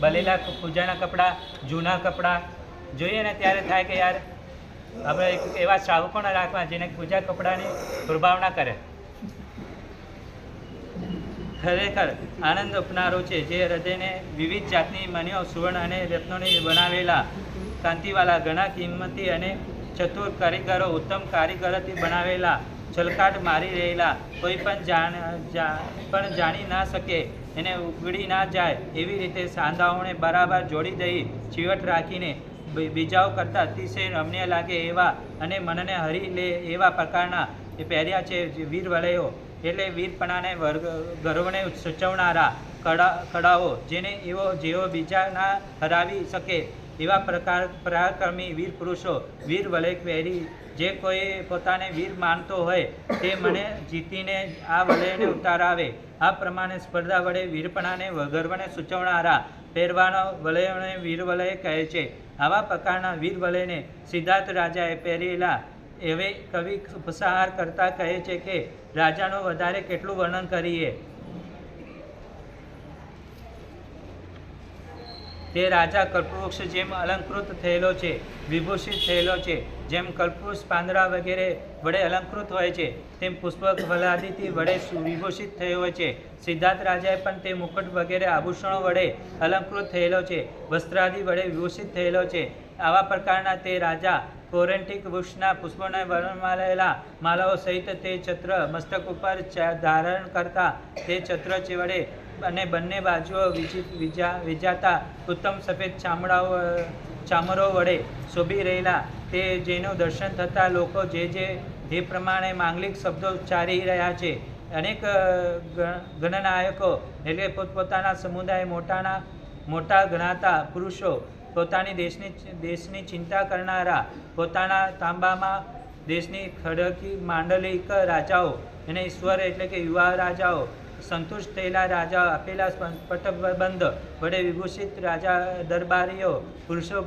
A: બલેલા પૂજાના કપડાં, જૂના કપડાં જોઈએ ને ત્યારે થાય કે યાર આપણે એવા શ્રાવકોને રાખવા જેને પૂજા કપડાની પ્રભાવના કરે. ખરેખર આનંદ આપનારો છે જે હૃદયને વિવિધ જાતની મણિઓ, સુવર્ણ અને રત્નોની બનાવેલા કાંતિવાલા ઘણા કિંમતી અને ચતુર કારીગરો ઉત્તમ કારીગરોથી બનાવેલા છલકાટ મારી રહેલા કોઈ પણ જાણી ના શકે એને ઉગડી ના જાય એવી રીતે સાંધાઓને બરાબર જોડી દઈ ચીવટ રાખીને બીજાઓ કરતાં અતિશય રમણીય લાગે એવા અને મનને હરી લે એવા પ્રકારના એ પહેર્યા છે વીર વલયો. એટલે વીરપણાને ગર્વને સૂચવનારા કડાઓ જેઓ બીજા ના હરાવી શકે એવા પરાક્રમી વીર પુરુષો વીર વલય પહેરી જે કોઈ પોતાને વીર માનતો હોય તે મને જીતીને આ વલયને ઉતારાવે. આ પ્રમાણે સ્પર્ધા વડે વીરપણાને ગર્વને સૂચવનારા પહેરવાનો વલયોને વીર વલય કહે છે. આવા પ્રકારના વીર વલયને સિદ્ધાર્થ રાજાએ પહેરેલા એવે કવિ ઉપસાર કરતા કહે છે કે રાજાનું વધારે કેટલું વર્ણન કરીએ. તે રાજા કલ્પવૃક્ષ જેમ અલંકૃત થયેલો છે, વિભૂષિત થયેલો છે. જેમ કલ્પવૃક્ષ પાંદડા વગેરે વડે અલંકૃત હોય છે તેમ પુષ્પક ફલાદિથી વડે વિભૂષિત થયો હોય છે. સિદ્ધાર્થ રાજાએ પણ તે મુકુટ વગેરે આભૂષણો વડે અલંકૃત થયેલો છે, વસ્ત્રાદિ વડે વિભૂષિત થયેલો છે. આવા પ્રકારના તે રાજા કોરેન્ટિક વૃક્ષના પુષ્પોને વર્ણમાલેલા માલાઓ સહિત તે છત્ર મસ્તક ઉપર ધારણ કરતા તે છત્ર વડે અને બંને બાજુઓ વિજાતા ઉત્તમ સફેદ ચામરો વડે શોભી રહેલા તે જેનું દર્શન થતાં લોકો જે પ્રમાણે માંગલિક શબ્દો ઉચ્ચારી રહ્યા છે. અનેક ગણનાયકો એટલે પોતપોતાના સમુદાય મોટા ગણાતા પુરુષો, પોતાની દેશની ચિંતા કરનારા, પોતાના તાંબામાં દેશની ખડકી માંડલિક રાજાઓ અને ઈશ્વર એટલે કે યુવા રાજાઓ, સંતુષ્ટ થયેલા રાજાઓ, આપેલા પટબંધ વડે વિભૂષિત રાજા દરબારીઓ, પુરુષો,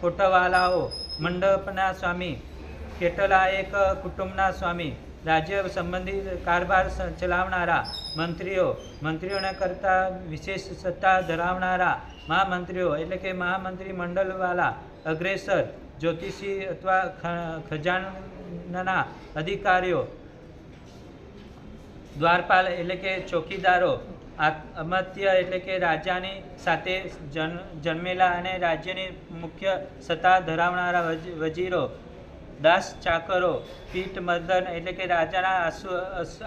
A: કોટવાલાઓ, મંડપના સ્વામી, કેટલાએક કુટુંબના સ્વામી, રાજ્ય સંબંધિત કારભાર ચલાવનારા મંત્રીઓને કરતાં વિશેષ સત્તા ધરાવનારા મહામંત્રીઓ એટલે કે મહામંત્રી મંડળવાળા, અગ્રેસર, જ્યોતિષી અથવા ખજાનાના અધિકારીઓ, દ્વારપાલ એટલે કે ચોકીદારો, અમત્ય એટલે કે રાજાની સાથે જન્મેલા અને રાજ્યની મુખ્ય સત્તા ધરાવનારા વજીરો, દાસ ચાકરો, પીઠ મર્દન એટલે કે રાજાના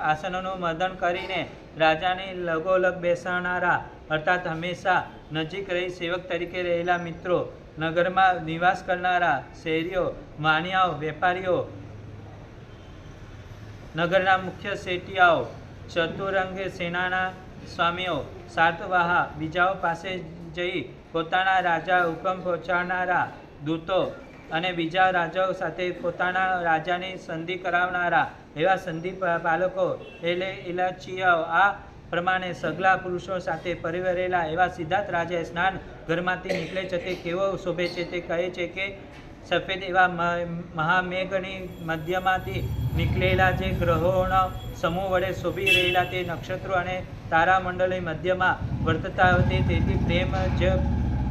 A: આસનોનું મર્દન કરીને રાજાની લગોલગ બેસાડનારા અર્થાત હંમેશા નજીક રહી સેવક તરીકે રહેલા મિત્રો, નગરમાં નિવાસ કરનારા શહેરીઓ, વાણિયાઓ, વેપારીઓ, નગરના મુખ્ય શેઠિયાઓ, ચતુરંગે સેનાના સ્વામીઓ, સાતવાહા, બીજાઓ પાસે જઈ પોતાના રાજા હુકમ પહોંચાડનારા દૂતો અને બીજા રાજાઓ સાથે પોતાના રાજાની સંધિ કરાવનારા એવા સંધિ પાલકો એટલે ઇલાચીયાઓ. આ પ્રમાણે સગલા પુરુષો સાથે પરિવરેલા એવા સિદ્ધાર્થ રાજાએ સ્નાન ઘરમાંથી નીકળે છે તે કેવો શોભે છે તે કહે છે કે સફેદ એવા મહામેઘની મધ્યમાંથી નીકળેલા જે ગ્રહોનો સમૂહ વડે શોભી રહેલા તે નક્ષત્રો અને તારામંડળની મધ્યમાં વર્તતા હતી. તેથી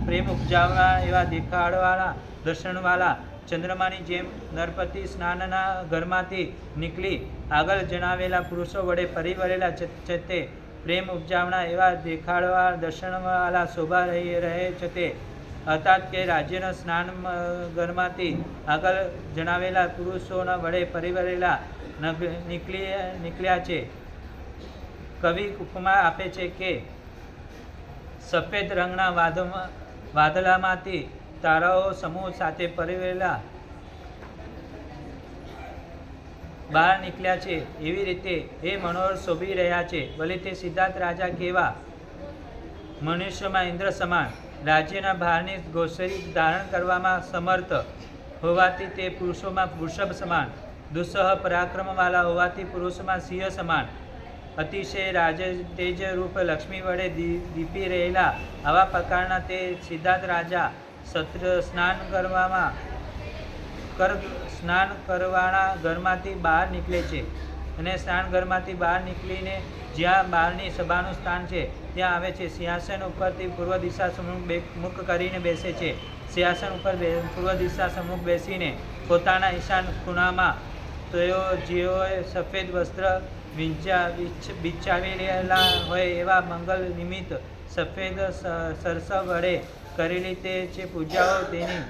A: પ્રેમ ઉપજાવવા એવા દેખાડવાળા દર્શનવાળા ચંદ્રમાની જેમ નરપતિ સ્નાનના ઘરમાંથી નીકળી આગળ જણાવેલા પુરુષો વડે પરિવરેલા છે તે પ્રેમ ઉપજાવના એવા દેખાડવા દર્શનવાળા શોભા રહે છે તે અર્થાત કે રાજ્યના સ્નાન ઘરમાંથી આગળ જણાવેલા પુરુષોના વડે પરિવરેલા નીકળ્યા છે. કવિ ઉપમા આપે છે કે સફેદ રંગના વાદળામાંથી તારાઓ સમૂહ સાથે પરિવેલા બહાર નીકળ્યા છે. એવી રીતે એ મનોહર શોભી રહ્યા છે. વળી તે સિદ્ધાર્થ રાજા કેવા મનુષ્યમાં ઇન્દ્ર સમાન રાજ્યના ભારની ગોસરી ધારણ કરવામાં સમર્થ હોવાથી તે પુરુષોમાં વૃષભ સમાન, દુસ્સહ પરાક્રમવાળા હોવાથી પુરુષોમાં સિંહ સમાન, અતિશય રાજ તેજ રૂપ લક્ષ્મી વડે દીપી રહેલા આવા પ્રકારના તે સિદ્ધાર્થ રાજા સ્નાન કરવાના ઘરમાંથી બહાર નીકળે છે. અને સ્નાન ઘરમાંથી બહાર નીકળીને જ્યાં બહારની સભાનું સ્થાન છે ત્યાં આવે છે. સિંહાસન ઉપરથી પૂર્વ દિશા મુખ કરીને બેસે છે. સિંહાસન ઉપર પૂર્વ દિશા સન્મુખ બેસીને પોતાના ઈશાન ખૂણામાં જેઓએ સફેદ વસ્ત્ર બિછાવેલા હોય એવા મંગલ નિમિત્ત સફેદ સરસ વડે કરેલી તે જે પૂજાઓ તેની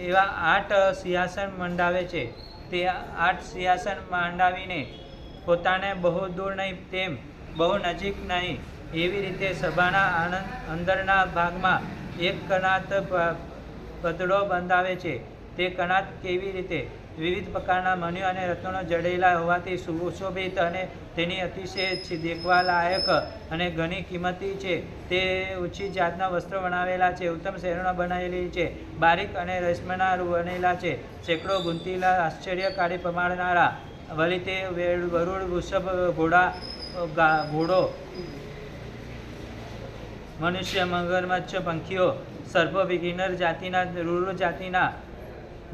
A: એવા 8 સિંહાસન મંડાવે છે. તે 8 સિંહાસન મંડાવીને પોતાને બહુ દૂર નહીં તેમ બહુ નજીક નહીં એવી રીતે સભાના અંદરના ભાગમાં એક કનાત પદડો બંધાવે છે. તે કનાત કેવી રીતે વિવિધ પ્રકારના મણિઓ અને રત્નો જડેલા હોવાથી સુશોભિત અને તેની અતિશય દેખવા લાયક અને ઘણી કિંમતી છે. તે ઊંચી જાતના વસ્ત્રો બનાવેલા છે, ઉત્તમ શહેરોના બનાવેલી છે, બારીક અને રેશમના બનેલા છે, સેંકડો ગુંથીલા આશ્ચર્યકારી પ્રમાણનારા. વળી તે વરુડ વૃષભ ઘોડો મનુષ્ય મગરમચ્છ પંખીઓ સર્પો વિગિનર જાતિના રૂરુ જાતિના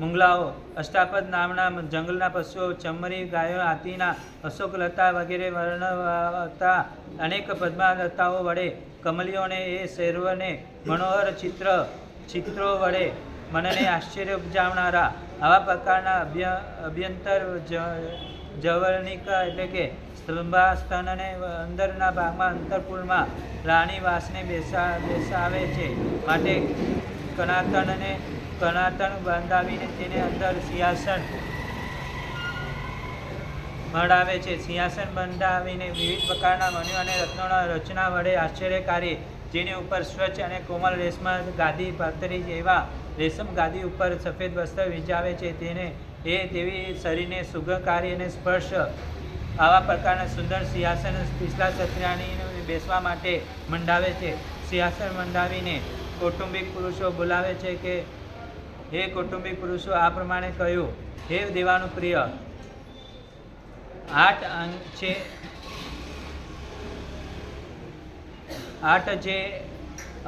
A: મુંગલાઓ અષ્ટાપદ નામના જંગલના પશુઓ ચમરી ગાયો હાથીના અશોકલતા વગેરે વર્ણવતા અનેક પદ્માલતાઓ વડે કમલીઓને એ સર્વને મનોહર ચિત્રો વડે મનને આશ્ચર્ય ઉપજાવનારા આવા પ્રકારના અભ્યંતર જવનિક એટલે કે સ્તંભાસ્તન અને અંદરના ભાગમાં અંતરપુરમાં રાણી વાસને બેસાવે છે. માટે કનાતન બંધાવીને તેને અંદર સિંહાસન મડાવે છે. સિંહાસન બંધાવીને વિવિધ પ્રકારના મણિઓ અને રત્નોના રચના વડે આશ્ચર્યકારી જેની ઉપર સ્વચ્છ અને કોમલ રેશમ ગાદી પાથરી એવા રેશમ ગાદી ઉપર સફેદ વસ્ત્ર વિંજાવે છે. તેવી શરીરને સુગંધકારી અને સ્પર્શ આવા પ્રકારના સુંદર સિંહાસન પિછલા ક્ષત્રિયાની બેસવા માટે મંડાવે છે. સિંહાસન મંડાવીને કૌટુંબિક પુરુષો બોલાવે છે કે હે કૌટુંબિક પુરુષો આ પ્રમાણે કહ્યું, હે દેવાનું પ્રિય 8 અંગ છે, 8 જે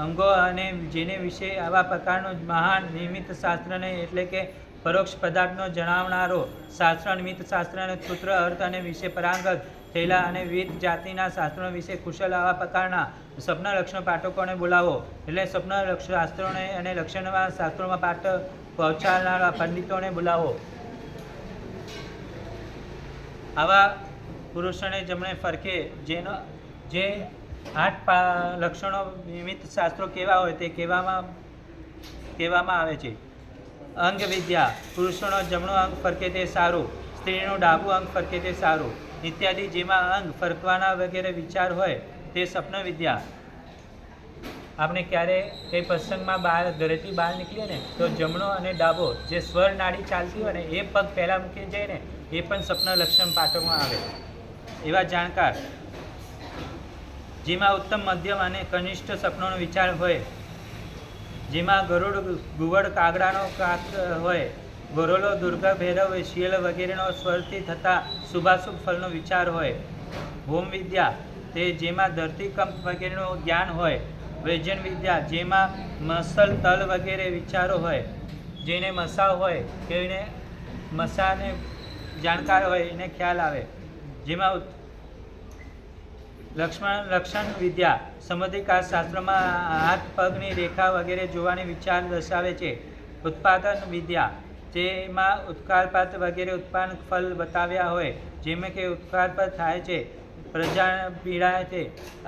A: અંગો અને જેને વિશે આવા શાસ્ત્રનું મહાન નિમિત્ત શાસ્ત્રને એટલે કે પરોક્ષ પદાર્થનો જણાવનારો શાસ્ત્ર નિમિત્ત શાસ્ત્રને સૂત્ર અર્થ અને વિશે પરાંગત થયેલા અને વિવિધ જાતિના શાસ્ત્રો વિશે કુશલ આવા પ્રકારના સ્વપ્ન લક્ષણ પાઠકોને બોલાવો. એટલે સ્વપ્ન શાસ્ત્રોને અને લક્ષણના શાસ્ત્રોમાં પાઠ પહોંચાડનારા પંડિતોને બોલાવો. આવા પુરુષોને જમણે ફરકે જે 8 લક્ષણો નિમિત્ત શાસ્ત્રો કેવા હોય તે કહેવામાં આવે છે. અંગ વિદ્યા પુરુષોનો જમણો અંગ ફરકે તે સારું, સ્ત્રીનું ડાબું અંગ ફરકે તે સારું ઇત્યાદિ જેમાં અંગ ફરકવાના વગેરે વિચાર હોય તે સ્વપ્ન વિદ્યા. આપણે ક્યારે કંઈ પ્રસંગમાં ઘરેથી બહાર નીકળીએ ને તો જમણો અને ડાબો જે સ્વર નાડી ચાલતી હોય ને એ પગ પહેલાં મૂકીને જાય ને એ પણ સ્વપ્ન લક્ષણ પાઠકમાં આવે. એવા જાણકાર જેમાં ઉત્તમ મધ્યમ અને કનિષ્ઠ સપનોનો વિચાર હોય, જેમાં ગરુડ ગુવડ કાગડાનો કાક હોય, ગોરલો દુર્ગા ભૈરવ શિયલ વગેરેનો સ્વરથી થતા શુભાશુભ ફળનો વિચાર હોય. હોમ વિદ્યા તે જેમાં ધરતીકંપ વગેરેનું જ્ઞાન હોય. વૈજન વિદ્યા જેમાં મસલ તલ વગેરે વિચારો હોય. જેને મસા હોય તેને મસાને જાણકાર હોય એને ખ્યાલ આવે. જેમાં લક્ષણ વિદ્યા સમધિકાર શાસ્ત્રમાં હાથ પગની રેખા વગેરે જોવાની વિચાર દર્શાવે છે. ઉત્પાદન વિદ્યા જેમાં ઉત્કારપાત વગેરે ઉત્પાદન ફળ બતાવ્યા હોય, જેમાં કે ઉત્કારપાત થાય છે, પ્રજા પીડાય છે,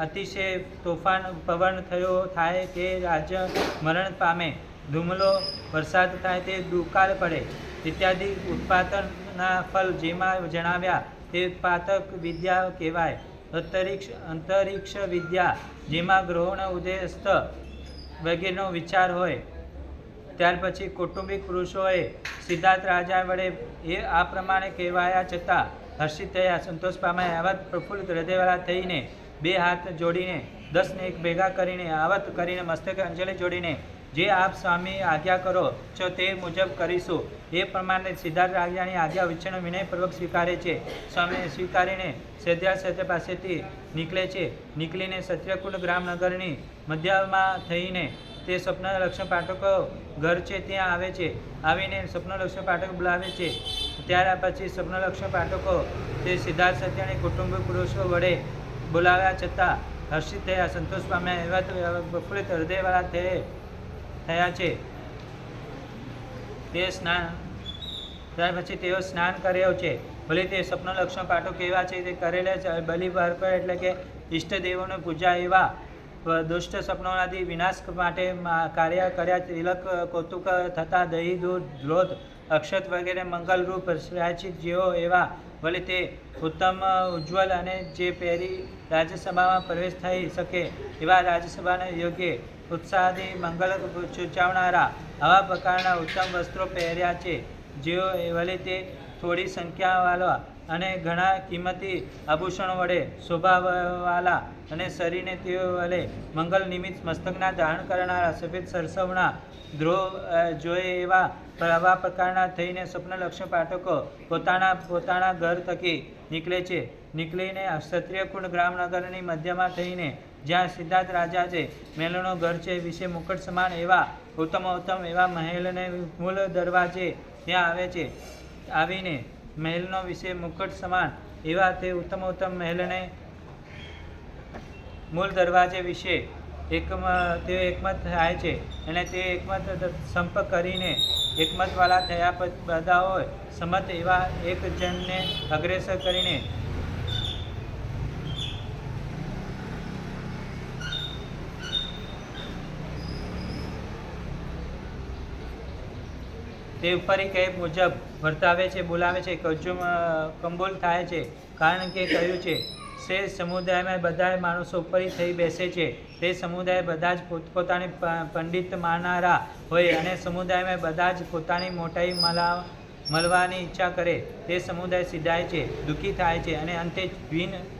A: અતિશય તોફાન પવન થયો થાય તે રાજ્ય મરણ પામે, ધૂમલો વરસાદ થાય તે દુકાળ પડે ઇત્યાદિ ઉત્પાદનના ફળ જેમાં જણાવ્યા તે ઉત્પાદક વિદ્યા કહેવાય. અંતરિક્ષ વિદ્યા, જેમાં ગ્રહોનો ઉદયસ્ત વગેરેનો વિચાર હોય. ત્યાર પછી કૌટુંબિક પુરુષોએ સિદ્ધાર્થ રાજા વડે એ આ પ્રમાણે કહેવાયા છતાં હર્ષિત થયા, સંતોષ પામ્યા. આવત પ્રફુલ્લિત હૃદયવાળા થઈને બે હાથ જોડીને 10 ને 1 ભેગા કરીને આવત કરીને મસ્તકે અંજલિ જોડીને જે આપ સ્વામી આજ્ઞા કરો છો તે મુજબ કરીશું. એ પ્રમાણે સિદ્ધાર્થ રાજાની આજ્ઞા વિચ્છિન્ન વિનયપૂર્વક સ્વીકારે છે. સ્વામી સ્વીકારીને સત્ય પાસેથી નીકળે છે. નીકળીને સત્યકુંડ ગ્રામનગરની મધ્યમાં થઈને તે સ્વપ્નલક્ષ્મી પાઠકો ઘર છે ત્યાં આવે છે. આવીને સ્વપ્નલક્ષ્મી પાઠક બોલાવે છે. ત્યાર પછી સ્વપ્નલક્ષ્મી પાઠકો તે સિદ્ધાર્થ સત્યની કુટુંબી પુરુષો વડે બોલાવ્યા છતાં હર્ષિત થયા, સંતોષ પામ્યા. એવા પ્રફુલ્લિત હૃદયવાળા થયા છે. તે સ્નાન ત્યાર પછી તેઓ સ્નાન કર્યો છે. ભલે તે સ્વપ્નલક્ષ્મી પાઠકો કેવા છે તે કરેલા છે. બલિ ભરપર એટલે કે ઈષ્ટદેવોની પૂજા એવા દુષ્ટ સ્વપ્નોનાથી વિનાશ માટે કાર્ય કર્યા. તિલક કૌતુક થતા દહીં દૂધ ધ્રોત અક્ષત વગેરે મંગલરૂપ પ્રાયશ્ચિત જેવો એવા ભલે તે ઉત્તમ ઉજ્જવલ અને જે પહેરી રાજ્યસભામાં પ્રવેશ થઈ શકે એવા રાજ્યસભાને યોગ્ય ઉત્સાહથી મંગલ સૂચવનારા આવા પ્રકારના ઉત્તમ વસ્ત્રો પહેર્યા છે. જેઓ ભલે તે થોડી સંખ્યાવાળા અને ઘણા કિંમતી આભૂષણો વડે શોભાવાલા અને શરીરને તેઓ વડે મંગલ નિમિત્ત મસ્તકના ધારણ કરનારા સફેદ સરસવના ધ્રુવ જોઈએ એવા આવા પ્રકારના થઈને સ્વપ્નલક્ષ્મી પાઠકો પોતાના ઘર થકી નીકળે છે. નીકળીને ક્ષત્રિયકુંડ ગ્રામનગરની મધ્યમાં થઈને જ્યાં સિદ્ધાર્થ રાજા છે મહેલનો ઘર છે વિશે મુકટ સમાન એવા ઉત્તમ એવા મહેલને મૂળ દરવાજે ત્યાં આવે છે. આવીને મહેલનો વિશે મુકટ સમાન એવા તે ઉત્તમ મહેલને મૂળ દરવાજે વિશે તે એકમત થાય છે. અને તે એકમત સંપર્ક કરીને એકમતવાળા થયા બધા હોય સમત એવા એક જણને અગ્રેસર કરીને તે ઉપરી કહે મુજબ વર્તાવે છે, બોલાવે છે. કંબોલ થાય છે, કારણ કે કહ્યું છે તે સમુદાયમાં બધા માણસો ઉપરી થઈ બેસે છે. તે સમુદાય બધા જ પોતપોતાની પંડિત માનનારા હોય અને સમુદાયમાં બધા જ પોતાની મોટાઈ મળવાની ઈચ્છા કરે. તે સમુદાય સિધાય છે, દુઃખી થાય છે અને અંતે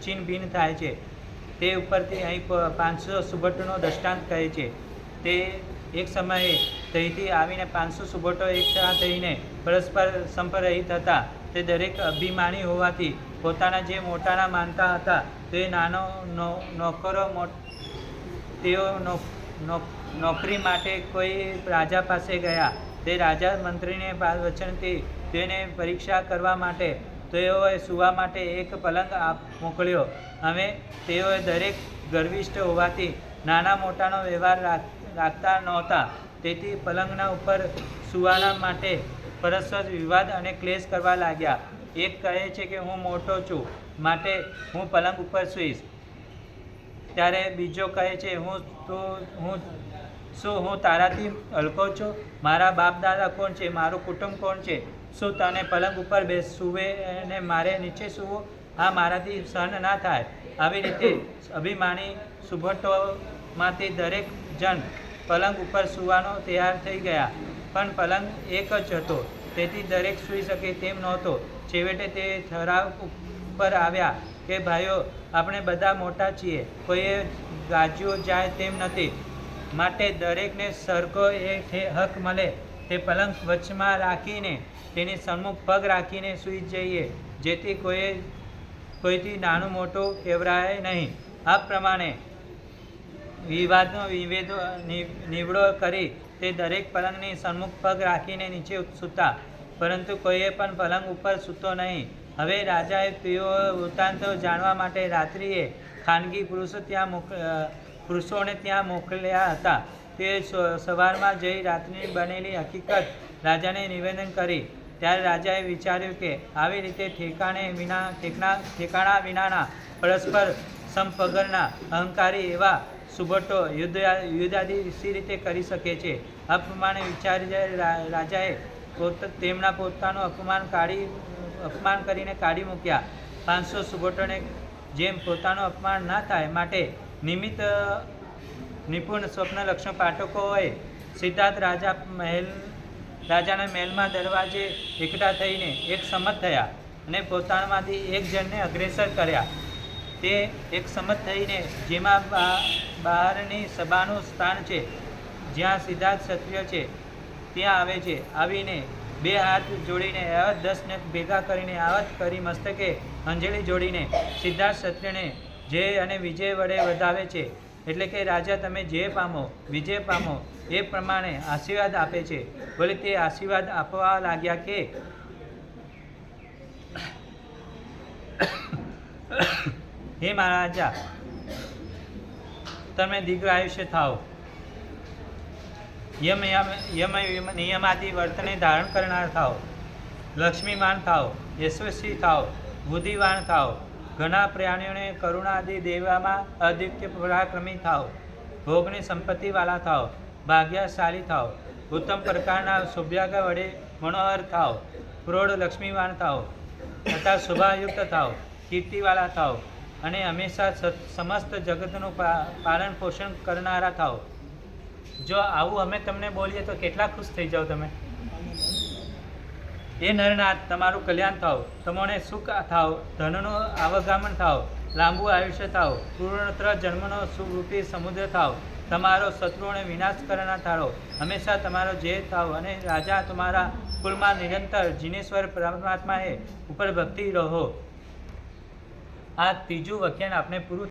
A: છીન ભિન્ન થાય છે. તે ઉપરથી અહીં 500 સુભટનો દ્રષ્ટાંત કહે છે. તે એક સમયે ત્યાંથી આવીને 500 સુભટો એકઠા થઈને પરસ્પર સંપરહિત હતા. તે દરેક અભિમાની હોવાથી પોતાના જે મોટાના માનતા હતા તે નાનો નોકરો તેઓ નોકરી માટે કોઈ રાજા પાસે ગયા. તે રાજા મંત્રીને વચનથી તેને પરીક્ષા કરવા માટે તેઓએ સૂવા માટે એક પલંગ મોકલ્યો. હવે તેઓએ દરેક ગર્વિષ્ઠ હોવાથી નાના મોટાનો વ્યવહાર રાખતા નહોતા. તેથી પલંગના ઉપર સૂવાના માટે પરસ્પર વિવાદ અને ક્લેશ કરવા લાગ્યા. એક કહે છે કે હું મોટો છું માટે હું પલંગ ઉપર સૂઈશ. ત્યારે બીજો કહે છે શું હું તારાથી હલકો છું? મારા બાપ દાદા કોણ છે? મારું કુટુંબ કોણ છે? શું તને પલંગ ઉપર સૂવે અને મારે નીચે સૂવું? આ મારાથી સહન ના થાય. આવી રીતે અભિમાની સુભટોમાંથી દરેક જણ પલંગ ઉપર સૂવાનો તૈયાર થઈ ગયા. પણ પલંગ એક જ હતો, તેથી દરેક સૂઈ શકે તેમ નહોતો. છેવટે તે ઠરાવ ઉપર આવ્યા કે ભાઈઓ, આપણે બધા મોટા છીએ, કોઈએ ગાજ્યું જાય તેમ નથી, માટે દરેકને સરખો એ હક મળે તે પલંગ વચમાં રાખીને તેની સન્મુખ પગ રાખીને સૂઈ જઈએ, જેથી કોઈથી નાનું મોટું કહેવરાય નહીં. આ પ્રમાણે વિવાદનો નિવડો કરી તે દરેક પલંગની સન્મુખ પગ રાખીને નીચે સૂતા, પરંતુ કોઈએ પણ પલંગ ઉપર સૂતો નહીં. હવે રાજાએ તેઓ વૃત્તાંત જાણવા માટે રાત્રિએ ખાનગી પુરુષોને ત્યાં મોકલ્યા હતા. તે સવારમાં જઈ રાત્રિની બનેલી હકીકત રાજાને નિવેદન કરી. ત્યારે રાજાએ વિચાર્યું કે આવી રીતે ઠેકાણા વિનાના પરસ્પર સંપગરના અહંકારી એવા સુભટો યુદ્ધાદિ સી રીતે કરી શકે છે. આ પ્રમાણે વિચારી રાજાએ પોતાનું અપમાન કરીને કાઢી મૂક્યા. 500 સુભટોને જેમ પોતાનું અપમાન ના થાય માટે નિમિત્ત નિપુણ સ્વપ્નલક્ષણ પાઠકોએ સિદ્ધાર્થ રાજાના મહેલમાં દરવાજે એકઠા થઈને એક સંમત થયા અને પોતાનામાંથી એક જણને અગ્રેસર કર્યા. તે એક સંમત થઈને જેમાં બહારની સભાનું સ્થાન છે, જ્યાં સિદ્ધાર્થ ક્ષત્રિય છે, ત્યાં આવે છે. આવીને બે હાથ જોડીને આવત 10 નખ ભેગા કરીને આવત કરી મસ્તકે અંજલિ જોડીને સિદ્ધાર્થ ક્ષત્રિયને જય અને વિજય વડે વધાવે છે. એટલે કે રાજા તમે જય પામો, વિજય પામો એ પ્રમાણે આશીર્વાદ આપે છે. વળી તે આશીર્વાદ આપવા લાગ્યા કે હે મહારાજા, તમે દીર્ઘ આયુષ્ય થાઓ, યમ નિયમાદિ વર્તને ધારણ કરનાર થાઓ, લક્ષ્મીમાન થાઓ, યશસ્વી થાઓ, બુદ્ધિવાન થાઓ, ઘણા પ્રાણીઓને કરુણાદિ દેવામાં અદ્વિતીય પરાક્રમી થાઓ, ભોગની સંપત્તિવાળા થાઓ, ભાગ્યશાળી થાઓ, ઉત્તમ પ્રકારના સૌભાગ્ય વડે મનોહર થાઓ, પ્રૌઢ લક્ષ્મીવાન થાઓ તથા શોભાયુક્ત થાઓ, કીર્તિવાળા થાઓ અને હંમેશા સમસ્ત જગતનું પાલન પોષણ કરનારા થાઓ. જો આવું અમે તમને બોલીએ તો કેટલા ખુશ થઈ જાઓ તમે? એ નરનાથ, તમારું કલ્યાણ થાઓ, તમને સુખ થાઓ, ધનનું આવગમન થાઓ, લાંબુ આયુષ્ય થાઓ, પૂર્ણત્ર જન્મનો સુખરૂપી સમુદ્ર થાઓ, તમારો શત્રુઓને વિનાશ કરનાર થાઓ, હંમેશા તમારો જય થાઓ અને રાજા તમારા કુલમાં નિરંતર જીનેશ્વર પરમાત્માએ ઉપર ભક્તિ રહો. આ ત્રીજું વ્યાખ્યાન આપણે પૂરું